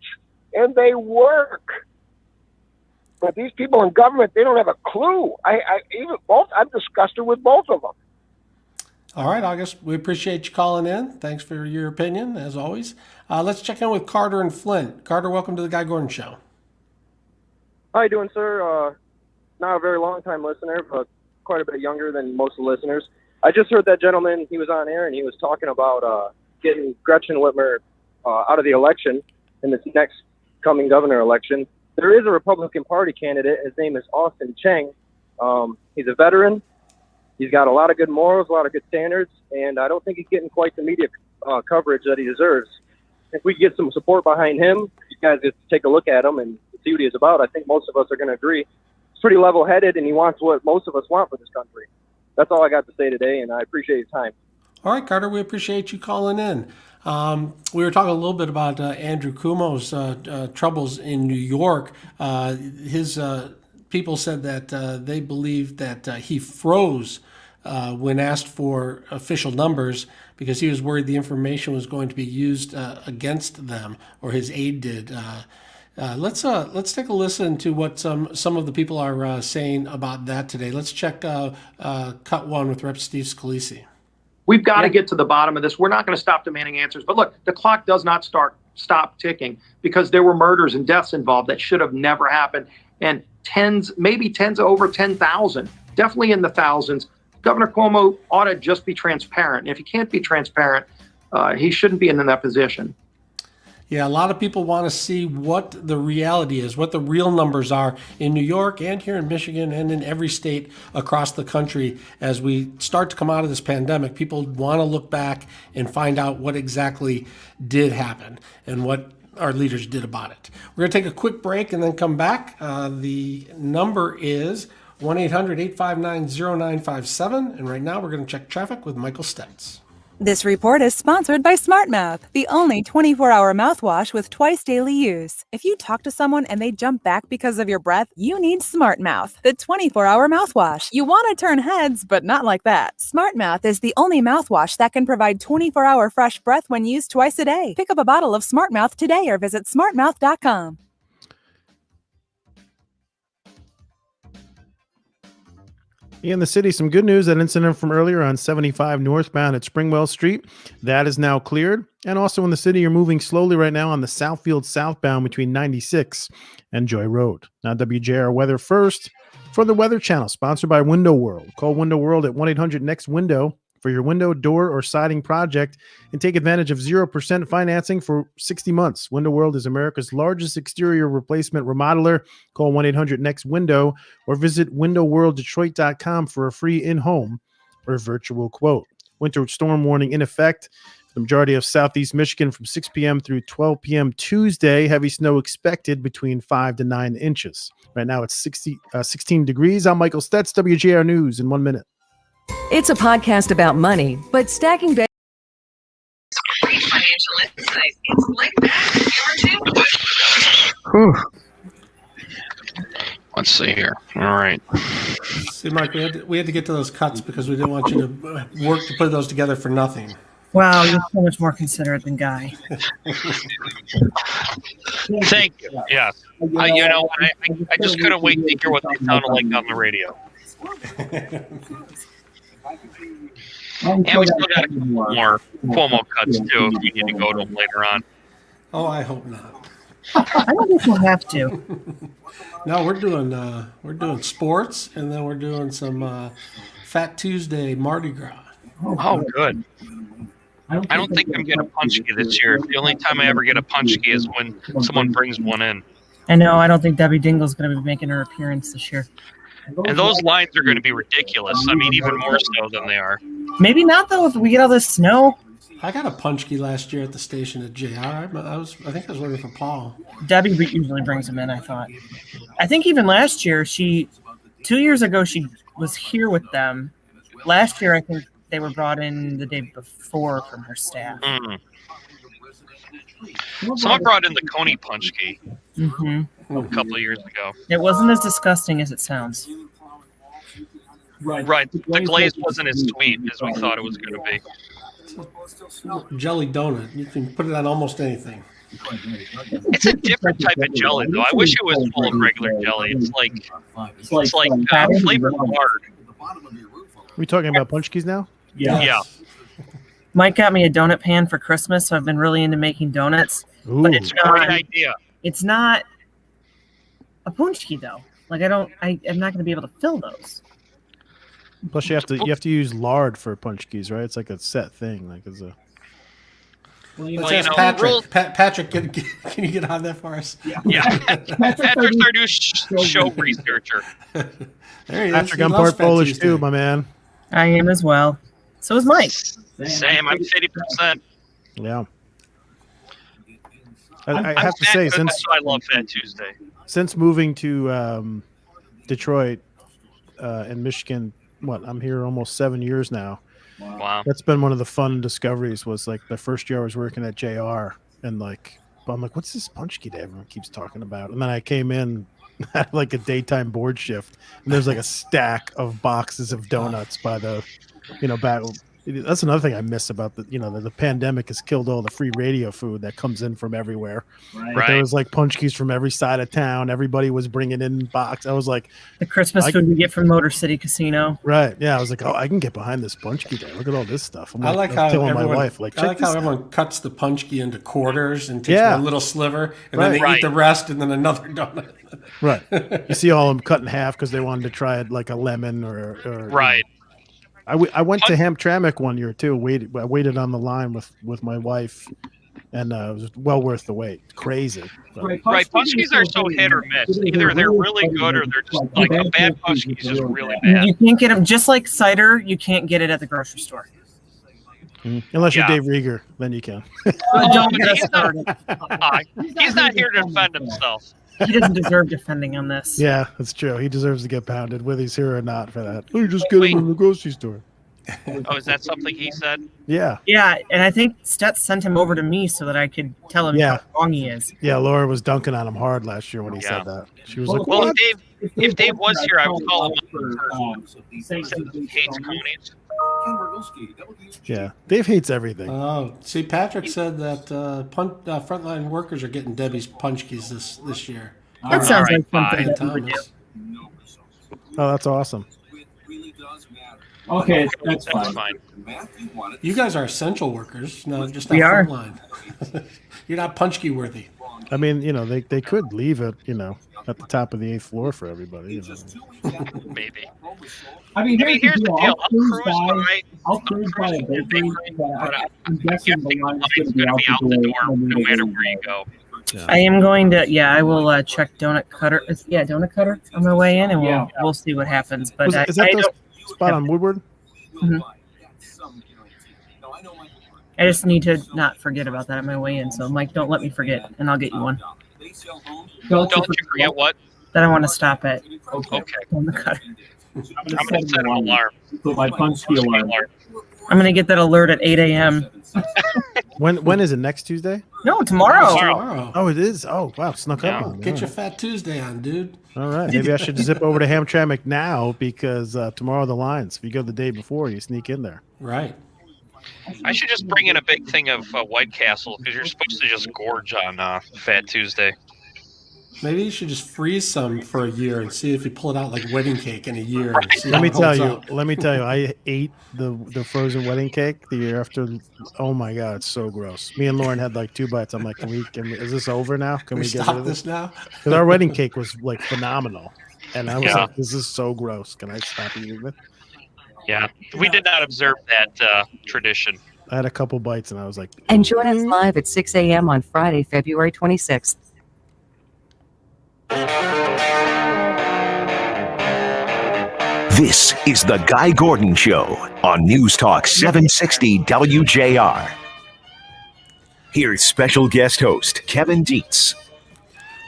And they work. But these people in government, they don't have a clue. I'm disgusted with both of them. All right, August, we appreciate you calling in. Thanks for your opinion, as always. Let's check in with Carter and Flint. Carter, welcome to the Guy Gordon Show. How you doing, sir? Not a very long-time listener, but quite a bit younger than most of the listeners. I just heard that gentleman, he was on air, and he was talking about getting Gretchen Whitmer out of the election in this next coming governor election. There is a Republican Party candidate. His name is Austin Cheng. He's a veteran. He's got a lot of good morals, a lot of good standards, and I don't think he's getting quite the media coverage that he deserves. If we get some support behind him, you guys just take a look at him and see what he's about. I think most of us are going to agree. He's pretty level-headed, and he wants what most of us want for this country. That's all I got to say today, and I appreciate your time. All right, Carter, we appreciate you calling in. We were talking a little bit about Andrew Cuomo's troubles in New York. His people said that they believed that he froze when asked for official numbers because he was worried the information was going to be used against them, or his aide did. Let's take a listen to what some of the people are saying about that today. Let's check cut one with Rep. Steve Scalise. We've got to get to the bottom of this. We're not going to stop demanding answers. But look, the clock does not stop ticking because there were murders and deaths involved that should have never happened. And maybe tens over 10,000, definitely in the thousands. Governor Cuomo ought to just be transparent. And if he can't be transparent, he shouldn't be in that position. Yeah, a lot of people want to see what the reality is, what the real numbers are in New York and here in Michigan and in every state across the country. As we start to come out of this pandemic, people want to look back and find out what exactly did happen and what our leaders did about it. We're going to take a quick break and then come back. The number is 1-800-859-0957. And right now we're going to check traffic with Michael Stentz. This report is sponsored by SmartMouth, the only 24-hour mouthwash with twice daily use. If you talk to someone and they jump back because of your breath, you need SmartMouth, the 24-hour mouthwash. You want to turn heads, but not like that. SmartMouth is the only mouthwash that can provide 24-hour fresh breath when used twice a day. Pick up a bottle of SmartMouth today or visit smartmouth.com. In the city, some good news. That incident from earlier on 75 northbound at Springwell Street, that is now cleared. And also in the city, you're moving slowly right now on the Southfield southbound between 96 and Joy Road. Now, WJR weather first for the Weather Channel, sponsored by Window World. Call Window World at 1-800-NEXT-WINDOW for your window, door, or siding project and take advantage of 0% financing for 60 months. Window World is America's largest exterior replacement remodeler. Call 1-800-NEXT-WINDOW or visit windowworlddetroit.com for a free in-home or virtual quote. Winter storm warning in effect. The majority of southeast Michigan from 6 p.m. through 12 p.m. Tuesday. Heavy snow expected between 5 to 9 inches. Right now it's 16 degrees. I'm Michael Stetz, WJR News in 1 minute. It's a podcast about money, but stacking bank. Great financial insight. It's like that. Let's see here. All right. See, Mike, we had to get to those cuts because we didn't want you to work to put those together for nothing. Wow, you're so much more considerate than Guy. Thank you. Yes. I just couldn't wait to hear what they sounded like on the radio. And we still got a couple more Cuomo cuts too if we need to go to them later on. Oh, I hope not. I don't think we'll have to. No, we're doing sports, and then we're doing some Fat Tuesday Mardi Gras. Oh, good. I don't think I'm getting a punchki this year. The only time I ever get a punchki is when someone brings one in. I know. I don't think Debbie Dingle's going to be making her appearance this year. And those lines are going to be ridiculous. I mean, even more so than they are. Maybe not, though, if we get all this snow. I got a punchki last year at the station at JR. I think I was working for Paul. Debbie usually brings them in, I thought. I think even last year, 2 years ago, she was here with them. Last year, I think they were brought in the day before from her staff. Someone brought in the Coney punchki Mm-hmm. a couple of years ago. It wasn't as disgusting as it sounds. Right. The glaze wasn't as sweet as we thought it was going to be. Jelly donut. You can put it on almost anything. It's a different type of jelly, though. I wish it was full of regular jelly. It's like flavored lard. Are we talking about punchkis now? Yeah. Mike got me a donut pan for Christmas, so I've been really into making donuts. Ooh. But it's a great idea. It's not a punchki though. Like I'm not going to be able to fill those. Plus, you have to use lard for punchkis, right? It's like a set thing. Like it's a. Let's ask Patrick. Patrick, can you get on that for us? Yeah. Patrick's our new show researcher. There he is. Patrick, He I'm loves part Fat Polish Tuesday. too, my man. I am as well. So is Mike. Same. I'm 80%. Yeah. I have to say, since I love Fat Tuesday. Since moving to Detroit and Michigan, I'm here almost 7 years now. Wow. That's been one of the fun discoveries. Was like the first year I was working at JR, and I'm like, what's this punchki that everyone keeps talking about? And then I came in at like a daytime board shift, and there's like a stack of boxes of donuts by the, back. That's another thing I miss about the pandemic has killed all the free radio food that comes in from everywhere. Right. There was like punchkis from every side of town. Everybody was bringing in box. I was like, the Christmas food we get from Motor City Casino. Right. Yeah. I was like, oh, I can get behind this punchki day. Look at all this stuff. I like how telling everyone, my wife, like, I like how everyone cuts the punchki into quarters and takes one little sliver, and then they eat the rest, and then another donut. Right. You see all of them cut in half because they wanted to try it like a lemon or right. I went to Hamtramck one year too. I waited on the line with my wife, and it was well worth the wait. Crazy. Right. Punchkis are so hit or miss. Either they're really good or they're just like a bad punchki is just really bad. You can't get them just like cider. You can't get it at the grocery store. Unless you're Dave Rieger, then you can. He's not here to defend himself. He doesn't deserve defending on this. Yeah, that's true. He deserves to get pounded, whether he's here or not, for that. Oh, you just get him in the grocery store. Oh, is that something he said? Yeah. Yeah, and I think Stutz sent him over to me so that I could tell him Yeah. how wrong he is. Yeah, Laura was dunking on him hard last year when he said that. She was like, Well, "What?" if Dave was here, I would call him hates conies. Yeah, Dave hates everything. Oh, see, Patrick said that frontline workers are getting Debbie's punch keys this year. That sounds like something Ian that we would do. Thomas. Oh, that's awesome. Okay, that's fine. You guys are essential workers, no, just We not are. frontline. You're not punch key worthy. I mean, they could leave it, at the top of the 8th floor for everybody. Maybe. I mean, here's the deal. I'll cruise by a bakery, but I'm guessing the line's going to be out the door no matter where you go. I am going to. Yeah, I will check Donut Cutter. Donut Cutter on my way in, and we'll see what happens. But Is that the spot on Woodward? Mhm. I just need to not forget about that on my way in. So, Mike, don't let me forget, and I'll get you one. Don't you forget what? That I want to stop at. Okay. Donut Cutter. I'm going to set an alarm. Put my punch key alarm. I'm going to get that alert at 8 a.m. When is it? Next Tuesday? No, tomorrow. Tomorrow. Oh, it is. Oh, wow, snuck up on me. Get All your right. Fat Tuesday on, dude. All right, maybe I should zip over to Hamtramck now because tomorrow the lines. If you go the day before, you sneak in there. Right. I should just bring in a big thing of White Castle because you're supposed to just gorge on Fat Tuesday. Maybe you should just freeze some for a year and see if you pull it out like wedding cake in a year. And see Let how me it tell holds you. up. I ate the frozen wedding cake the year after. Oh my god, it's so gross. Me and Lauren had like 2 bites. I'm like, can we is this over now? Can we get stop rid of this now? Because our wedding cake was like phenomenal, and I was Yeah. like, this is so gross. Can I stop eating it? Yeah, we did not observe that tradition. I had a couple bites, and I was like, And join us live at 6 a.m. on Friday, February 26th. This is The Guy Gordon Show on News Talk 760 WJR. Here's special guest host Kevin Dietz.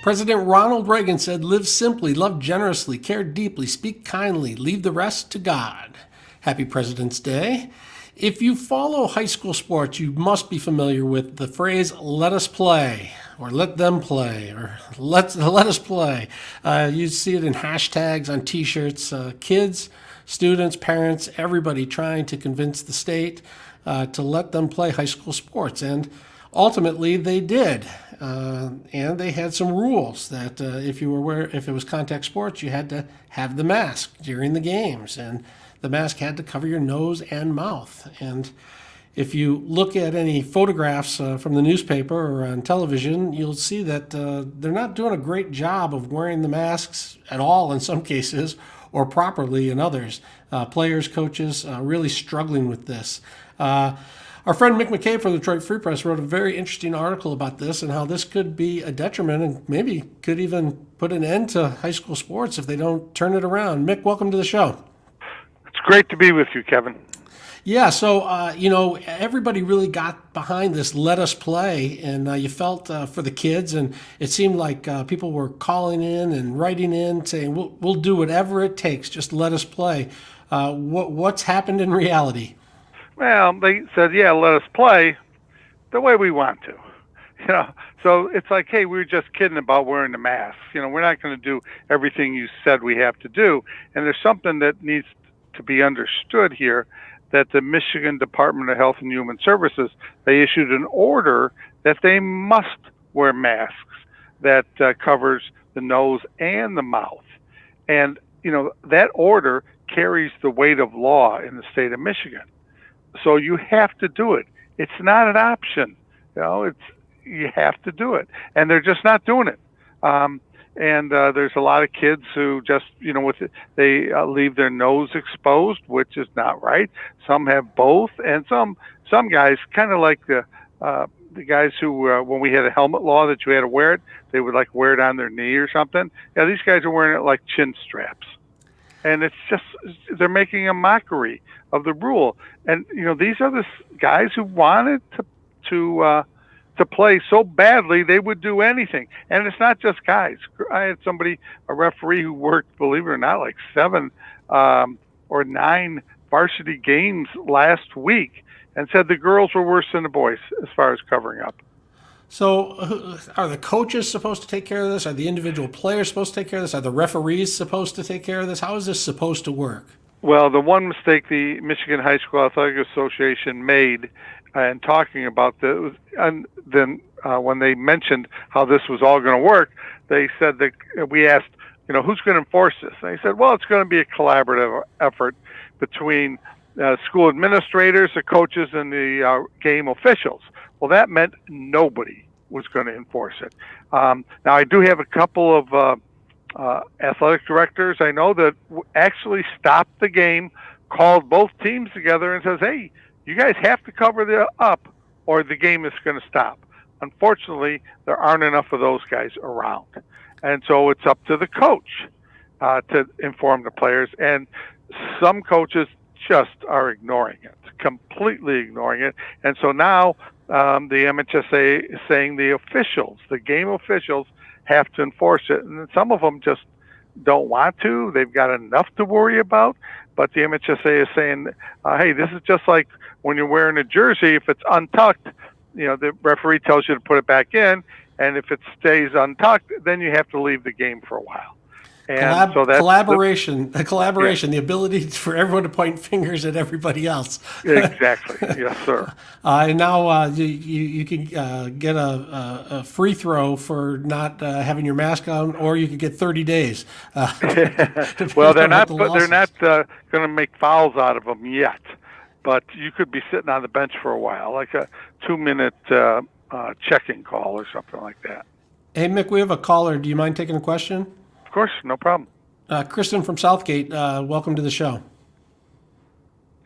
President Ronald Reagan said, "Live simply, love generously, care deeply, speak kindly, leave the rest to God." Happy President's Day. If you follow high school sports, you must be familiar with the phrase "let us play," or "let them play," or let us play. You see it in hashtags on T-shirts. Kids, students, parents, everybody trying to convince the state to let them play high school sports, and ultimately they did. And they had some rules that if it was contact sports, you had to have the mask during the games, and the mask had to cover your nose and mouth. And if you look at any photographs from the newspaper or on television, you'll see that they're not doing a great job of wearing the masks at all in some cases, or properly in others. Players, coaches, really struggling with this. Our friend Mick McCabe from the Detroit Free Press wrote a very interesting article about this and how this could be a detriment and maybe could even put an end to high school sports if they don't turn it around. Mick, welcome to the show. It's great to be with you, Kevin. Yeah, so, everybody really got behind this "let us play," and you felt for the kids, and it seemed like people were calling in and writing in saying, we'll do whatever it takes, just let us play. What's happened in reality? Well, they said, yeah, let us play the way we want to. So it's like, hey, we were just kidding about wearing the mask. We're not going to do everything you said we have to do. And there's something that needs to be understood here, that the Michigan Department of Health and Human Services, they issued an order that they must wear masks that covers the nose and the mouth. And, that order carries the weight of law in the state of Michigan. So you have to do it. It's not an option. You have to do it. And they're just not doing it. And there's a lot of kids who just, they leave their nose exposed, which is not right. Some have both, and some guys, kind of like the guys who, when we had a helmet law that you had to wear it, they would like wear it on their knee or something. Yeah, these guys are wearing it like chin straps, and it's just they're making a mockery of the rule. And these are the guys who wanted to play so badly they would do anything. And it's not just guys. I had a referee who worked, believe it or not, like 7 or 9 varsity games last week and said the girls were worse than the boys as far as covering up. So are the coaches supposed to take care of this? Are the individual players supposed to take care of this? Are the referees supposed to take care of this? How is this supposed to work? Well, the one mistake the Michigan High School Athletic Association made in talking about this, and then when they mentioned how this was all going to work, they said that we asked, who's going to enforce this? And they said, well, it's going to be a collaborative effort between school administrators, the coaches, and the game officials. Well, that meant nobody was going to enforce it. Now, I do have a couple of athletic directors I know that actually stopped the game, called both teams together, and says, hey, you guys have to cover the up or the game is going to stop. Unfortunately, there aren't enough of those guys around. And so it's up to the coach to inform the players. And some coaches just are ignoring it, completely ignoring it. And so now the MHSA is saying the officials, the game officials, have to enforce it. And some of them just don't want to. They've got enough to worry about. But the MHSA is saying, hey, this is just like when you're wearing a jersey. If it's untucked, the referee tells you to put it back in. And if it stays untucked, then you have to leave the game for a while. And so that's the ability for everyone to point fingers at everybody else. Exactly. Yes, sir. And now you can get a free throw for not having your mask on, or you could get 30 days. Well, they're not going to make fouls out of them yet, but you could be sitting on the bench for a while, like a 2-minute checking call or something like that. Hey, Mick, we have a caller. Do you mind taking a question? Of course, no problem. Kristen from Southgate, welcome to the show.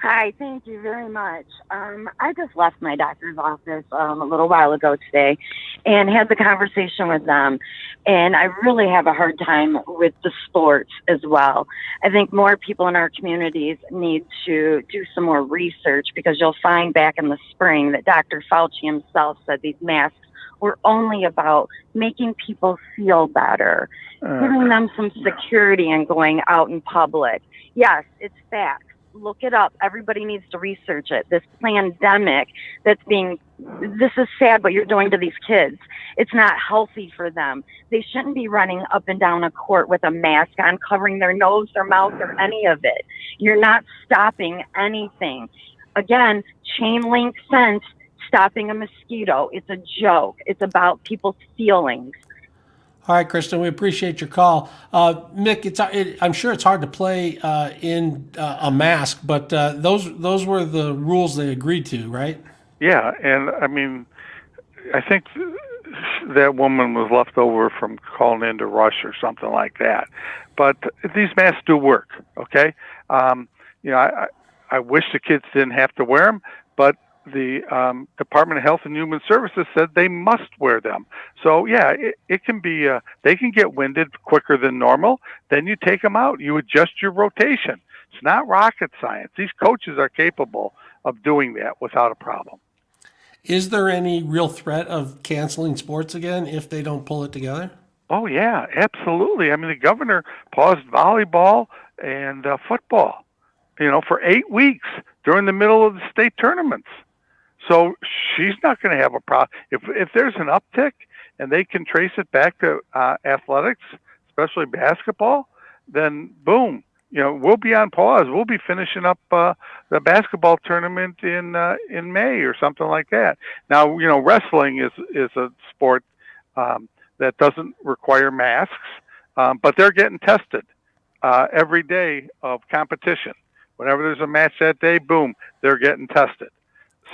Hi, thank you very much. I just left my doctor's office a little while ago today and had the conversation with them. And I really have a hard time with the sports as well. I think more people in our communities need to do some more research, because you'll find back in the spring that Dr. Fauci himself said these masks were only about making people feel better, giving them some security and going out in public. Yes, it's facts. Look it up. Everybody needs to research it. This pandemic this is sad what you're doing to these kids. It's not healthy for them. They shouldn't be running up and down a court with a mask on, covering their nose, their mouth, or any of it. You're not stopping anything. Again, chain link fence, stopping a mosquito. It's a joke. It's about people's feelings. All right, Kristen, we appreciate your call. Mick, I'm sure it's hard to play in a mask, but those were the rules they agreed to, right? Yeah, and I mean, I think that woman was left over from calling into Rush or something like that. But these masks do work, okay? I wish the kids didn't have to wear them, but the Department of Health and Human Services said they must wear them. So yeah, it can be, they can get winded quicker than normal. Then you take them out. You adjust your rotation. It's not rocket science. These coaches are capable of doing that without a problem. Is there any real threat of canceling sports again if they don't pull it together? Oh yeah, absolutely. I mean, the governor paused volleyball and football, for 8 weeks during the middle of the state tournaments. So she's not going to have a problem. If there's an uptick and they can trace it back to athletics, especially basketball, then boom, we'll be on pause. We'll be finishing up the basketball tournament in May or something like that. Now, wrestling is a sport that doesn't require masks, but they're getting tested every day of competition. Whenever there's a match that day, boom, they're getting tested.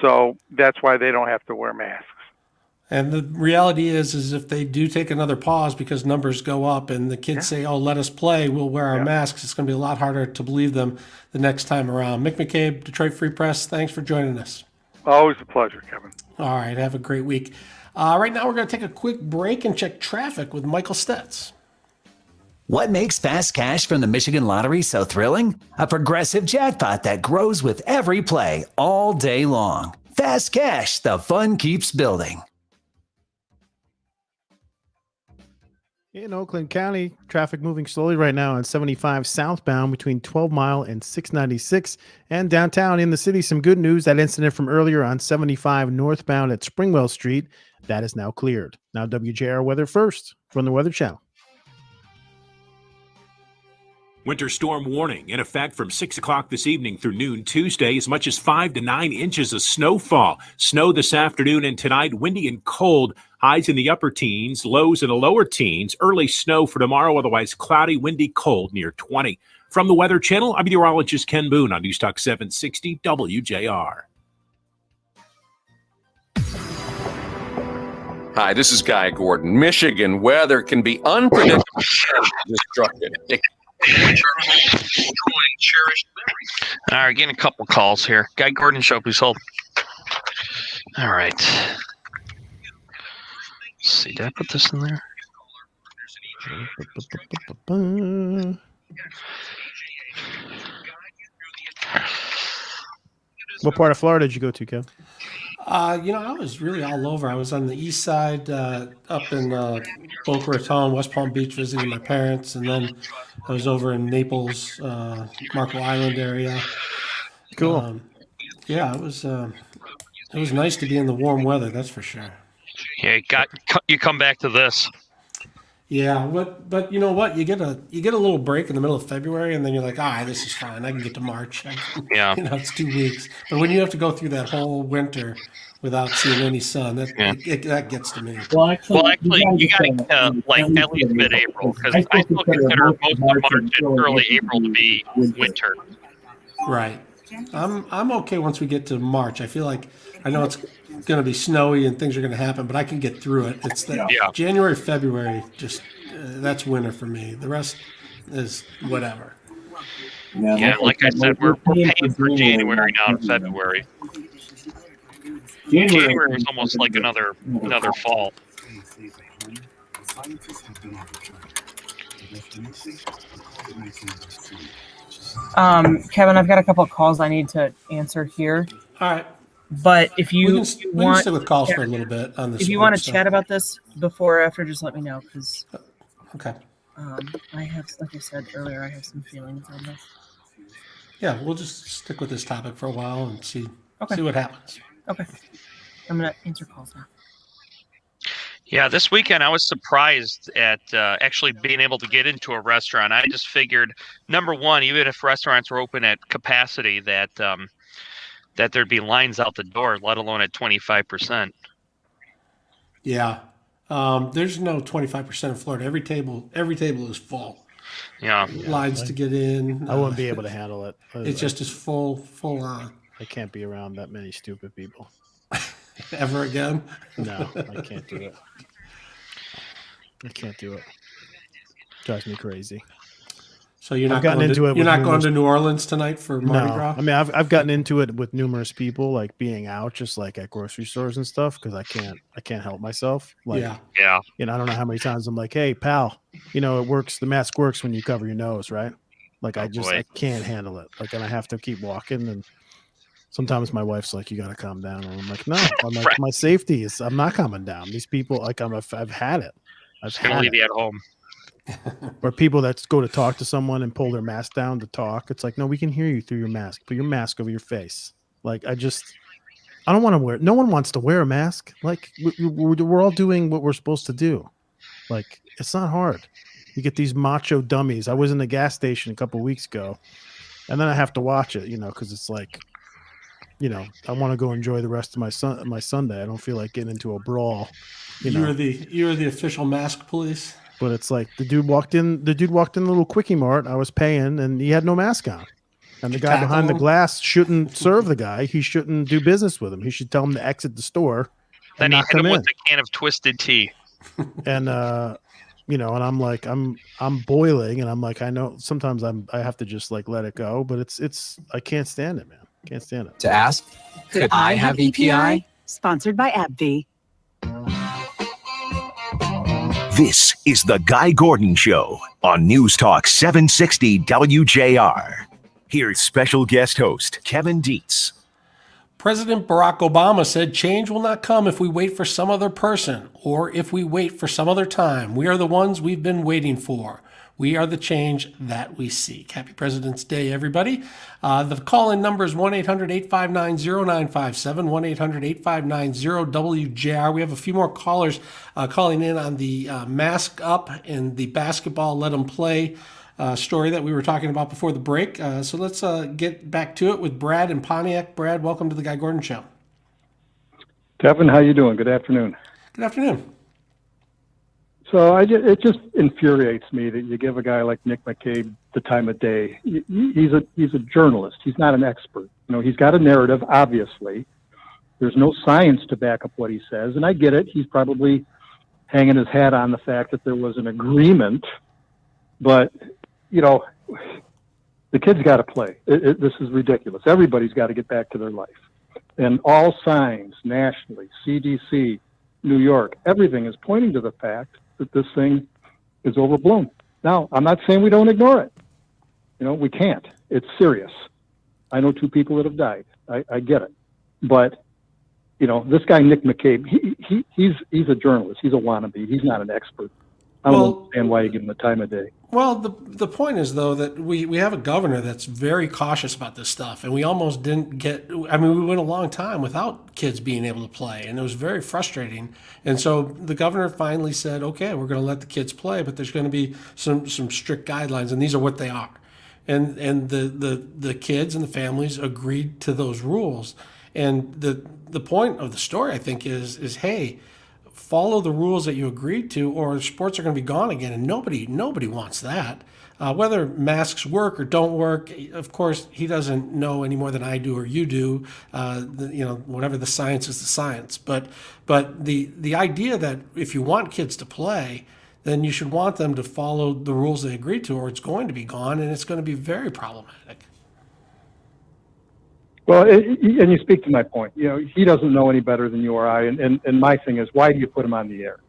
So that's why they don't have to wear masks. And the reality is if they do take another pause because numbers go up and the kids say, oh, let us play, we'll wear our masks, it's going to be a lot harder to believe them the next time around. Mick McCabe, Detroit Free Press, thanks for joining us. Always a pleasure, Kevin. All right, have a great week. Right now we're going to take a quick break and check traffic with Michael Stetz. What makes fast cash from the Michigan Lottery so thrilling? A progressive jackpot that grows with every play all day long. Fast cash, the fun keeps building. In Oakland County, traffic moving slowly right now on 75 southbound between 12 Mile and 696. And downtown in the city, some good news. That incident from earlier on 75 northbound at Springwell Street, that is now cleared. Now WJR weather first from the Weather Channel. Winter storm warning in effect from 6 o'clock this evening through noon Tuesday. As much as 5 to 9 inches of snowfall. Snow this afternoon and tonight. Windy and cold. Highs in the upper teens, lows in the lower teens. Early snow for tomorrow. Otherwise cloudy, windy, cold near 20. From the Weather Channel, I'm meteorologist Ken Boone on News Talk 760 WJR. Hi, this is Guy Gordon. Michigan weather can be unpredictable and destructive. All right, getting a couple calls here. Guy Gordon Show, please hold. All right. Let's see, did I put this in there? What part of Florida did you go to, Kev? I was really all over. I was on the east side, up in Boca Raton, West Palm Beach, visiting my parents, and then I was over in Naples, Marco Island area. Cool. Yeah, it was nice to be in the warm weather. That's for sure. Yeah, you come back to this. Yeah, but you know what? You get a little break in the middle of February, and then you're like, this is fine. I can get to March. Yeah. It's 2 weeks. But when you have to go through that whole winter without seeing any sun, that gets to me. Well, actually, you got to at least mid-April, because I still consider most of March and early April to be winter. Right. I'm okay once we get to March. I feel like I know it's going to be snowy and things are going to happen, but I can get through it. It's January, February, just that's winter for me. The rest is whatever. Yeah, like I said, we're paying for January now to February. January is almost like another fall. Kevin, I've got a couple of calls I need to answer here. All right. But if you we can stay with calls for a little bit on this. If you want to chat about this before or after, just let me know, because okay. I have, like I said earlier, I have some feelings on this. Yeah, we'll just stick with this topic for a while and see what happens. Okay. I'm gonna answer calls now. Yeah, this weekend I was surprised at actually being able to get into a restaurant. I just figured, number one, even if restaurants were open at capacity, that there'd be lines out the door, let alone at 25%. Yeah, there's no 25% in Florida. Every table is full. Yeah, lines to get in. I wouldn't be able to handle it. It's just as full on. I can't be around that many stupid people. Ever again? No, I can't do it. I can't do it. Drives me crazy. So you're not going to New Orleans tonight for Mardi Gras? I mean, I've gotten into it with numerous people, like being out, just like at grocery stores and stuff, because I can't help myself. Like, yeah. I don't know how many times I'm like, hey, pal, it works. The mask works when you cover your nose, right? Like I can't handle it. Like, and I have to keep walking. And sometimes my wife's like, you got to calm down. And I'm like, no, I'm like, my safety is, I'm not calming down. These people, like, I've had it. Just gonna leave you at home. Or people that go to talk to someone and pull their mask down to talk. It's like, no, we can hear you through your mask. Put your mask over your face. Like, I don't want to wear. No one wants to wear a mask. Like, we're all doing what we're supposed to do. Like, it's not hard. You get these macho dummies. I was in the gas station a couple of weeks ago, and then I have to watch it, because it's like, I want to go enjoy the rest of my Sunday. I don't feel like getting into a brawl. You're the official mask police. But it's like the dude walked in the little quickie mart. I was paying, and he had no mask on. And the guy behind the glass shouldn't serve the guy. He shouldn't do business with him. He should tell him to exit the store. Then he hit him with a can of Twisted Tea. And and I'm like, I'm boiling, and I'm like, I know sometimes I have to just like let it go, but it's I can't stand it, man. Can't stand it. To ask, could I have EPI? Sponsored by AbbVie. This is the Guy Gordon Show on News Talk 760 WJR. Here's special guest host Kevin Dietz. President Barack Obama said change will not come if we wait for some other person or if we wait for some other time. We are the ones we've been waiting for. We are the change that we seek. Happy President's Day, everybody. The call-in number is 1-800-859-0957, 1-800-859-0WJR. We have a few more callers calling in on the mask up and the basketball let them play story that we were talking about before the break. So let's get back to it with Brad in Pontiac. Brad, welcome to the Guy Gordon Show. Kevin, how you doing? Good afternoon. Good afternoon. So it just infuriates me that you give a guy like Nick McCabe the time of day. He's a journalist. He's not an expert. He's got a narrative, obviously. There's no science to back up what he says, and I get it. He's probably hanging his hat on the fact that there was an agreement, but the kids got to play. This is ridiculous. Everybody's got to get back to their life. And all signs nationally, CDC, New York, everything is pointing to the fact that this thing is overblown. Now, I'm not saying we don't ignore it. We can't. It's serious. I know 2 people that have died. I get it. But, this guy, Nick McCabe, he's a journalist. He's a wannabe. He's not an expert. I don't understand why you give him the time of day. Well, the point is, though, that we have a governor that's very cautious about this stuff, and we almost didn't get – we went a long time without kids being able to play, and it was very frustrating. And so the governor finally said, okay, we're going to let the kids play, but there's going to be some strict guidelines, and these are what they are. And the kids and the families agreed to those rules. And the point of the story, I think, is hey – follow the rules that you agreed to, or sports are going to be gone again, and nobody wants that. Whether masks work or don't work, of course, he doesn't know any more than I do or you do. Whatever the science is the science. But the idea that if you want kids to play, then you should want them to follow the rules they agreed to, or it's going to be gone, and it's going to be very problematic. Well, and you speak to my point. He doesn't know any better than you or I. And my thing is, why do you put him on the air?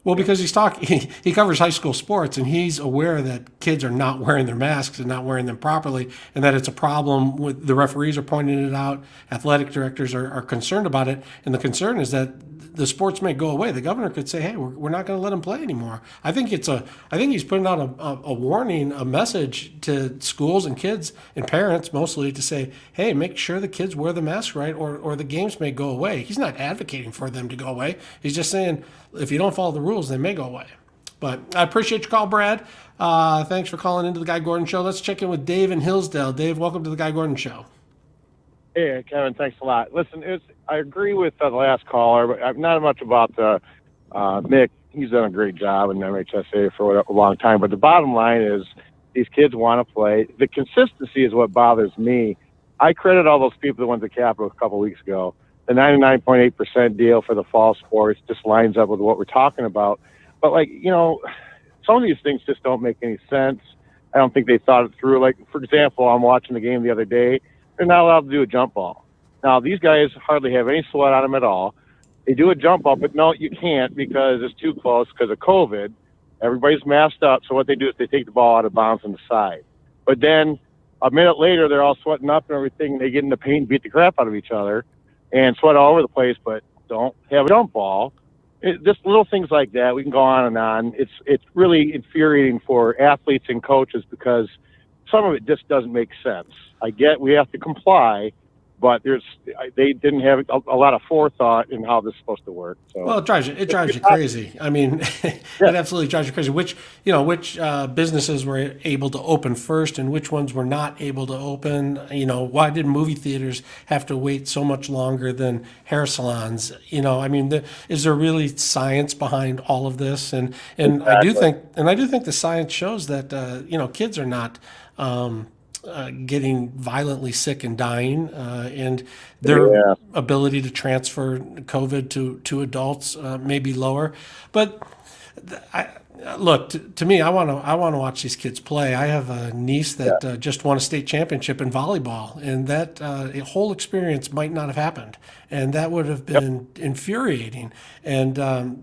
Well, because he covers high school sports, and he's aware that kids are not wearing their masks and not wearing them properly, and that it's a problem. With the referees are pointing it out. Athletic directors are concerned about it, and the concern is that the sports may go away. The governor could say, "Hey, we're not going to let them play anymore." I think he's putting out a warning, a message to schools and kids and parents mostly to say, "Hey, make sure the kids wear the mask right, or the games may go away." He's not advocating for them to go away. He's just saying if you don't follow the rules, they may go away. But I appreciate your call, Brad. Thanks for calling into the Guy Gordon Show. Let's check in with Dave in Hillsdale. Dave, welcome to the Guy Gordon Show. Hey, Kevin, thanks a lot. Listen, I agree with the last caller, but I'm not much about Nick. He's done a great job in MHSA for a long time. But the bottom line is these kids want to play. The consistency is what bothers me. I credit all those people that went to Capitol a couple of weeks ago. The 99.8% deal for the fall sports just lines up with what we're talking about. But, some of these things just don't make any sense. I don't think they thought it through. Like, for example, I'm watching the game the other day. They're not allowed to do a jump ball. Now, these guys hardly have any sweat on them at all. They do a jump ball, but no, you can't because it's too close because of COVID. Everybody's masked up, so what they do is they take the ball out of bounds on the side. But then a minute later, they're all sweating up and everything. They get in the paint and beat the crap out of each other and sweat all over the place, but don't have a jump ball. Just little things like that. We can go on and on. It's really infuriating for athletes and coaches because some of it just doesn't make sense. I get we have to comply, but they didn't have a lot of forethought in how this is supposed to work. So, well, it drives you crazy. I mean, it absolutely drives you crazy. Which businesses were able to open first and which ones were not able to open? Why did movie theaters have to wait so much longer than hair salons? Is there really science behind all of this? And exactly. I do think the science shows that kids are not getting violently sick and dying, and their ability to transfer COVID to adults may be lower. But to me, I want to watch these kids play. I have a niece that just won a state championship in volleyball, and that whole experience might not have happened, and that would have been infuriating. And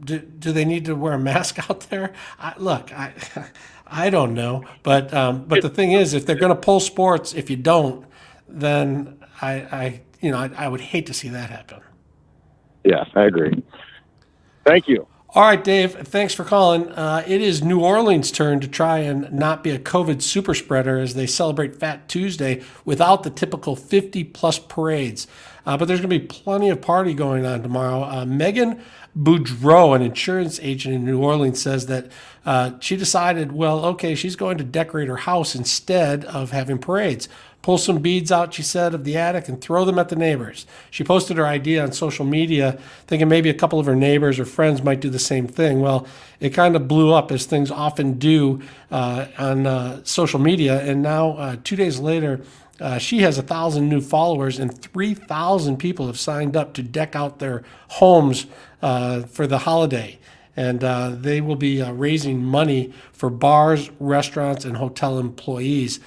do they need to wear a mask out there? I don't know, but the thing is, if they're going to pull sports, if you don't, then I I would hate to see that happen. Yes, I agree. Thank you. All right, Dave, thanks for calling. It is New Orleans' turn to try and not be a COVID super spreader as they celebrate Fat Tuesday without the typical 50-plus parades. But there's going to be plenty of party going on tomorrow. Megan Boudreau, an insurance agent in New Orleans, says that she decided, she's going to decorate her house instead of having parades. Pull some beads out, she said, of the attic and throw them at the neighbors. She posted her idea on social media, thinking maybe a couple of her neighbors or friends might do the same thing. Well, it kind of blew up, as things often do on social media. And now, 2 days later, she has 1,000 new followers, and 3,000 people have signed up to deck out their homes for the holiday. And they will be raising money for bars, restaurants, and hotel employees.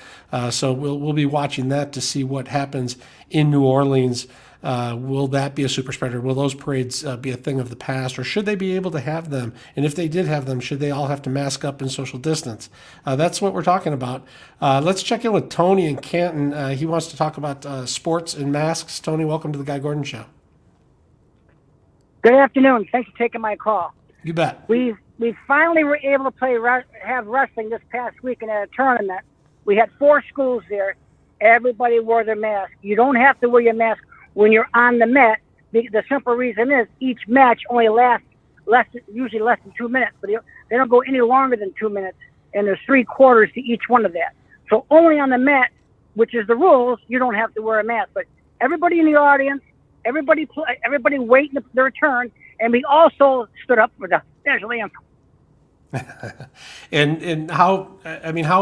So we'll be watching that to see what happens in New Orleans. Will that be a super spreader? Will those parades be a thing of the past, or should they be able to have them? And if they did have them, should they all have to mask up and social distance? That's what we're talking about. Let's check in with Tony in Canton. He wants to talk about sports and masks. Tony, welcome to the Guy Gordon Show. Good afternoon. Thanks for taking my call. You bet. We finally were able to have wrestling this past weekend at a tournament. We had 4 schools there. Everybody wore their mask. You don't have to wear your mask when you're on the mat. The simple reason is each match only lasts usually less than 2 minutes, but they don't go any longer than 2 minutes, and there's 3 quarters to each one of that. So only on the mat, which is the rules, you don't have to wear a mask. But everybody in the audience, everybody waiting their turn, and we also stood up for the national anthem. And how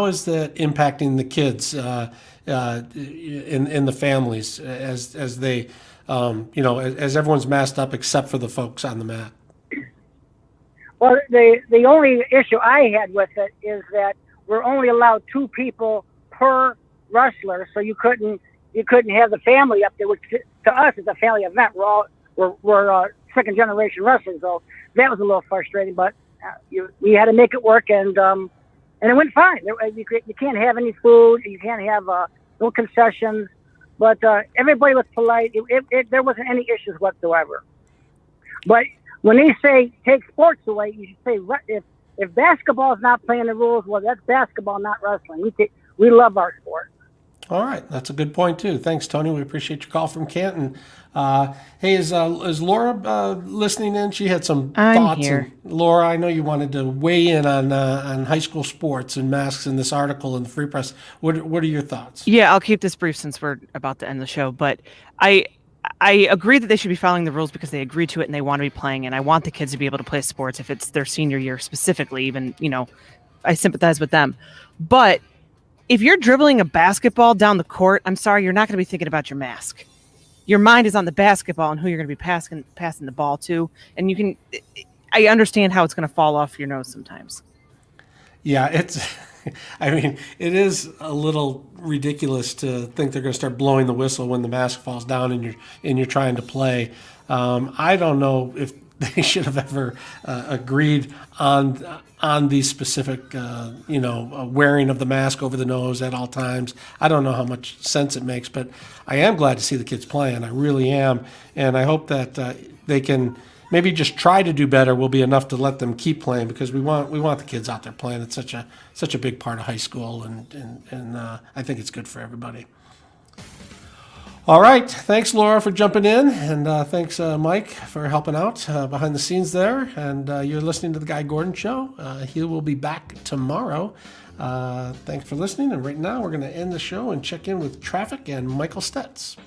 is that impacting the kids in the families as they as everyone's masked up except for the folks on the mat? Well, the only issue I had with it is that we're only allowed 2 people per wrestler, so you couldn't have the family up there, which to us is a family event. We're second generation wrestlers, so that was a little frustrating, but we had to make it work, and it went fine. You can't have any food, you can't have no concessions, but everybody was polite. There wasn't any issues whatsoever. But when they say take sports away, you should say if basketball is not playing the rules, well, that's basketball, not wrestling. We love our sport. All right, that's a good point too. Thanks, Tony. We appreciate your call from Canton. Hey, is Laura listening in? She had some thoughts. Here. And Laura, I know you wanted to weigh in on high school sports and masks in this article in the Free Press. What are your thoughts? Yeah, I'll keep this brief since we're about to end the show. But I agree that they should be following the rules because they agreed to it and they want to be playing. And I want the kids to be able to play sports if it's their senior year specifically. Even I sympathize with them, but if you're dribbling a basketball down the court, I'm sorry, you're not going to be thinking about your mask. Your mind is on the basketball and who you're going to be passing the ball to. And I understand how it's going to fall off your nose sometimes. Yeah, it is a little ridiculous to think they're going to start blowing the whistle when the mask falls down and you're trying to play. I don't know if they should have ever agreed on the specific, wearing of the mask over the nose at all times. I don't know how much sense it makes, but I am glad to see the kids playing. I really am, and I hope that they can maybe just try to do better. Will be enough to let them keep playing because we want the kids out there playing. It's such a big part of high school, and I think it's good for everybody. All right. Thanks, Laura, for jumping in. And thanks, Mike, for helping out behind the scenes there. And you're listening to The Guy Gordon Show. He will be back tomorrow. Thanks for listening. And right now, we're going to end the show and check in with traffic and Michael Stetz.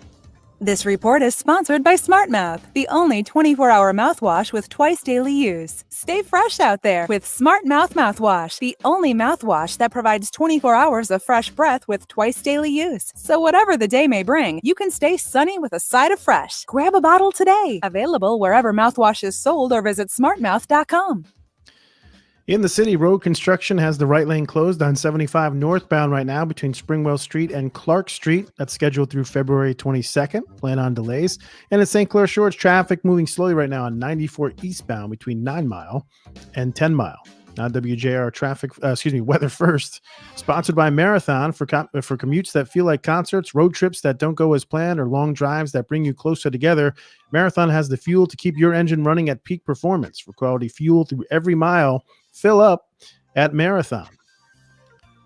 This report is sponsored by SmartMouth, the only 24-hour mouthwash with twice daily use. Stay fresh out there with SmartMouth Mouthwash, the only mouthwash that provides 24 hours of fresh breath with twice daily use. So whatever the day may bring, you can stay sunny with a side of fresh. Grab a bottle today. Available wherever mouthwash is sold or visit smartmouth.com. In the city, road construction has the right lane closed on 75 northbound right now between Springwell Street and Clark Street. That's scheduled through February 22nd. Plan on delays. And at St. Clair Shores, traffic moving slowly right now on 94 eastbound between 9 Mile and 10 Mile. WJR traffic, weather first, sponsored by Marathon for commutes that feel like concerts, road trips that don't go as planned, or long drives that bring you closer together. Marathon has the fuel to keep your engine running at peak performance. For quality fuel through every mile, fill up at Marathon.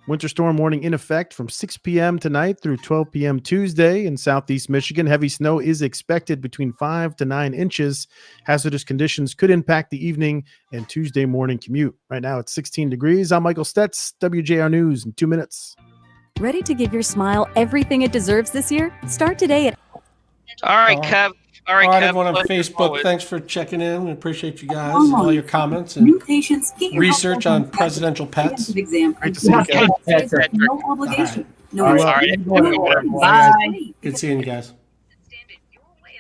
Winter storm warning in effect from 6 p.m. tonight through 12 p.m. Tuesday in southeast Michigan. Heavy snow is expected between 5 to 9 inches. Hazardous conditions could impact the evening and Tuesday morning commute. Right now it's 16 degrees. I'm Michael Stetz, WJR News in 2 minutes. Ready to give your smile everything it deserves this year? Start today at... All right, Kev. All right, Kev. Everyone on Facebook, thanks for checking in. We appreciate you guys, all your comments and research on presidential pets. Great to see you guys. No obligation. All right. Bye. Good seeing you guys.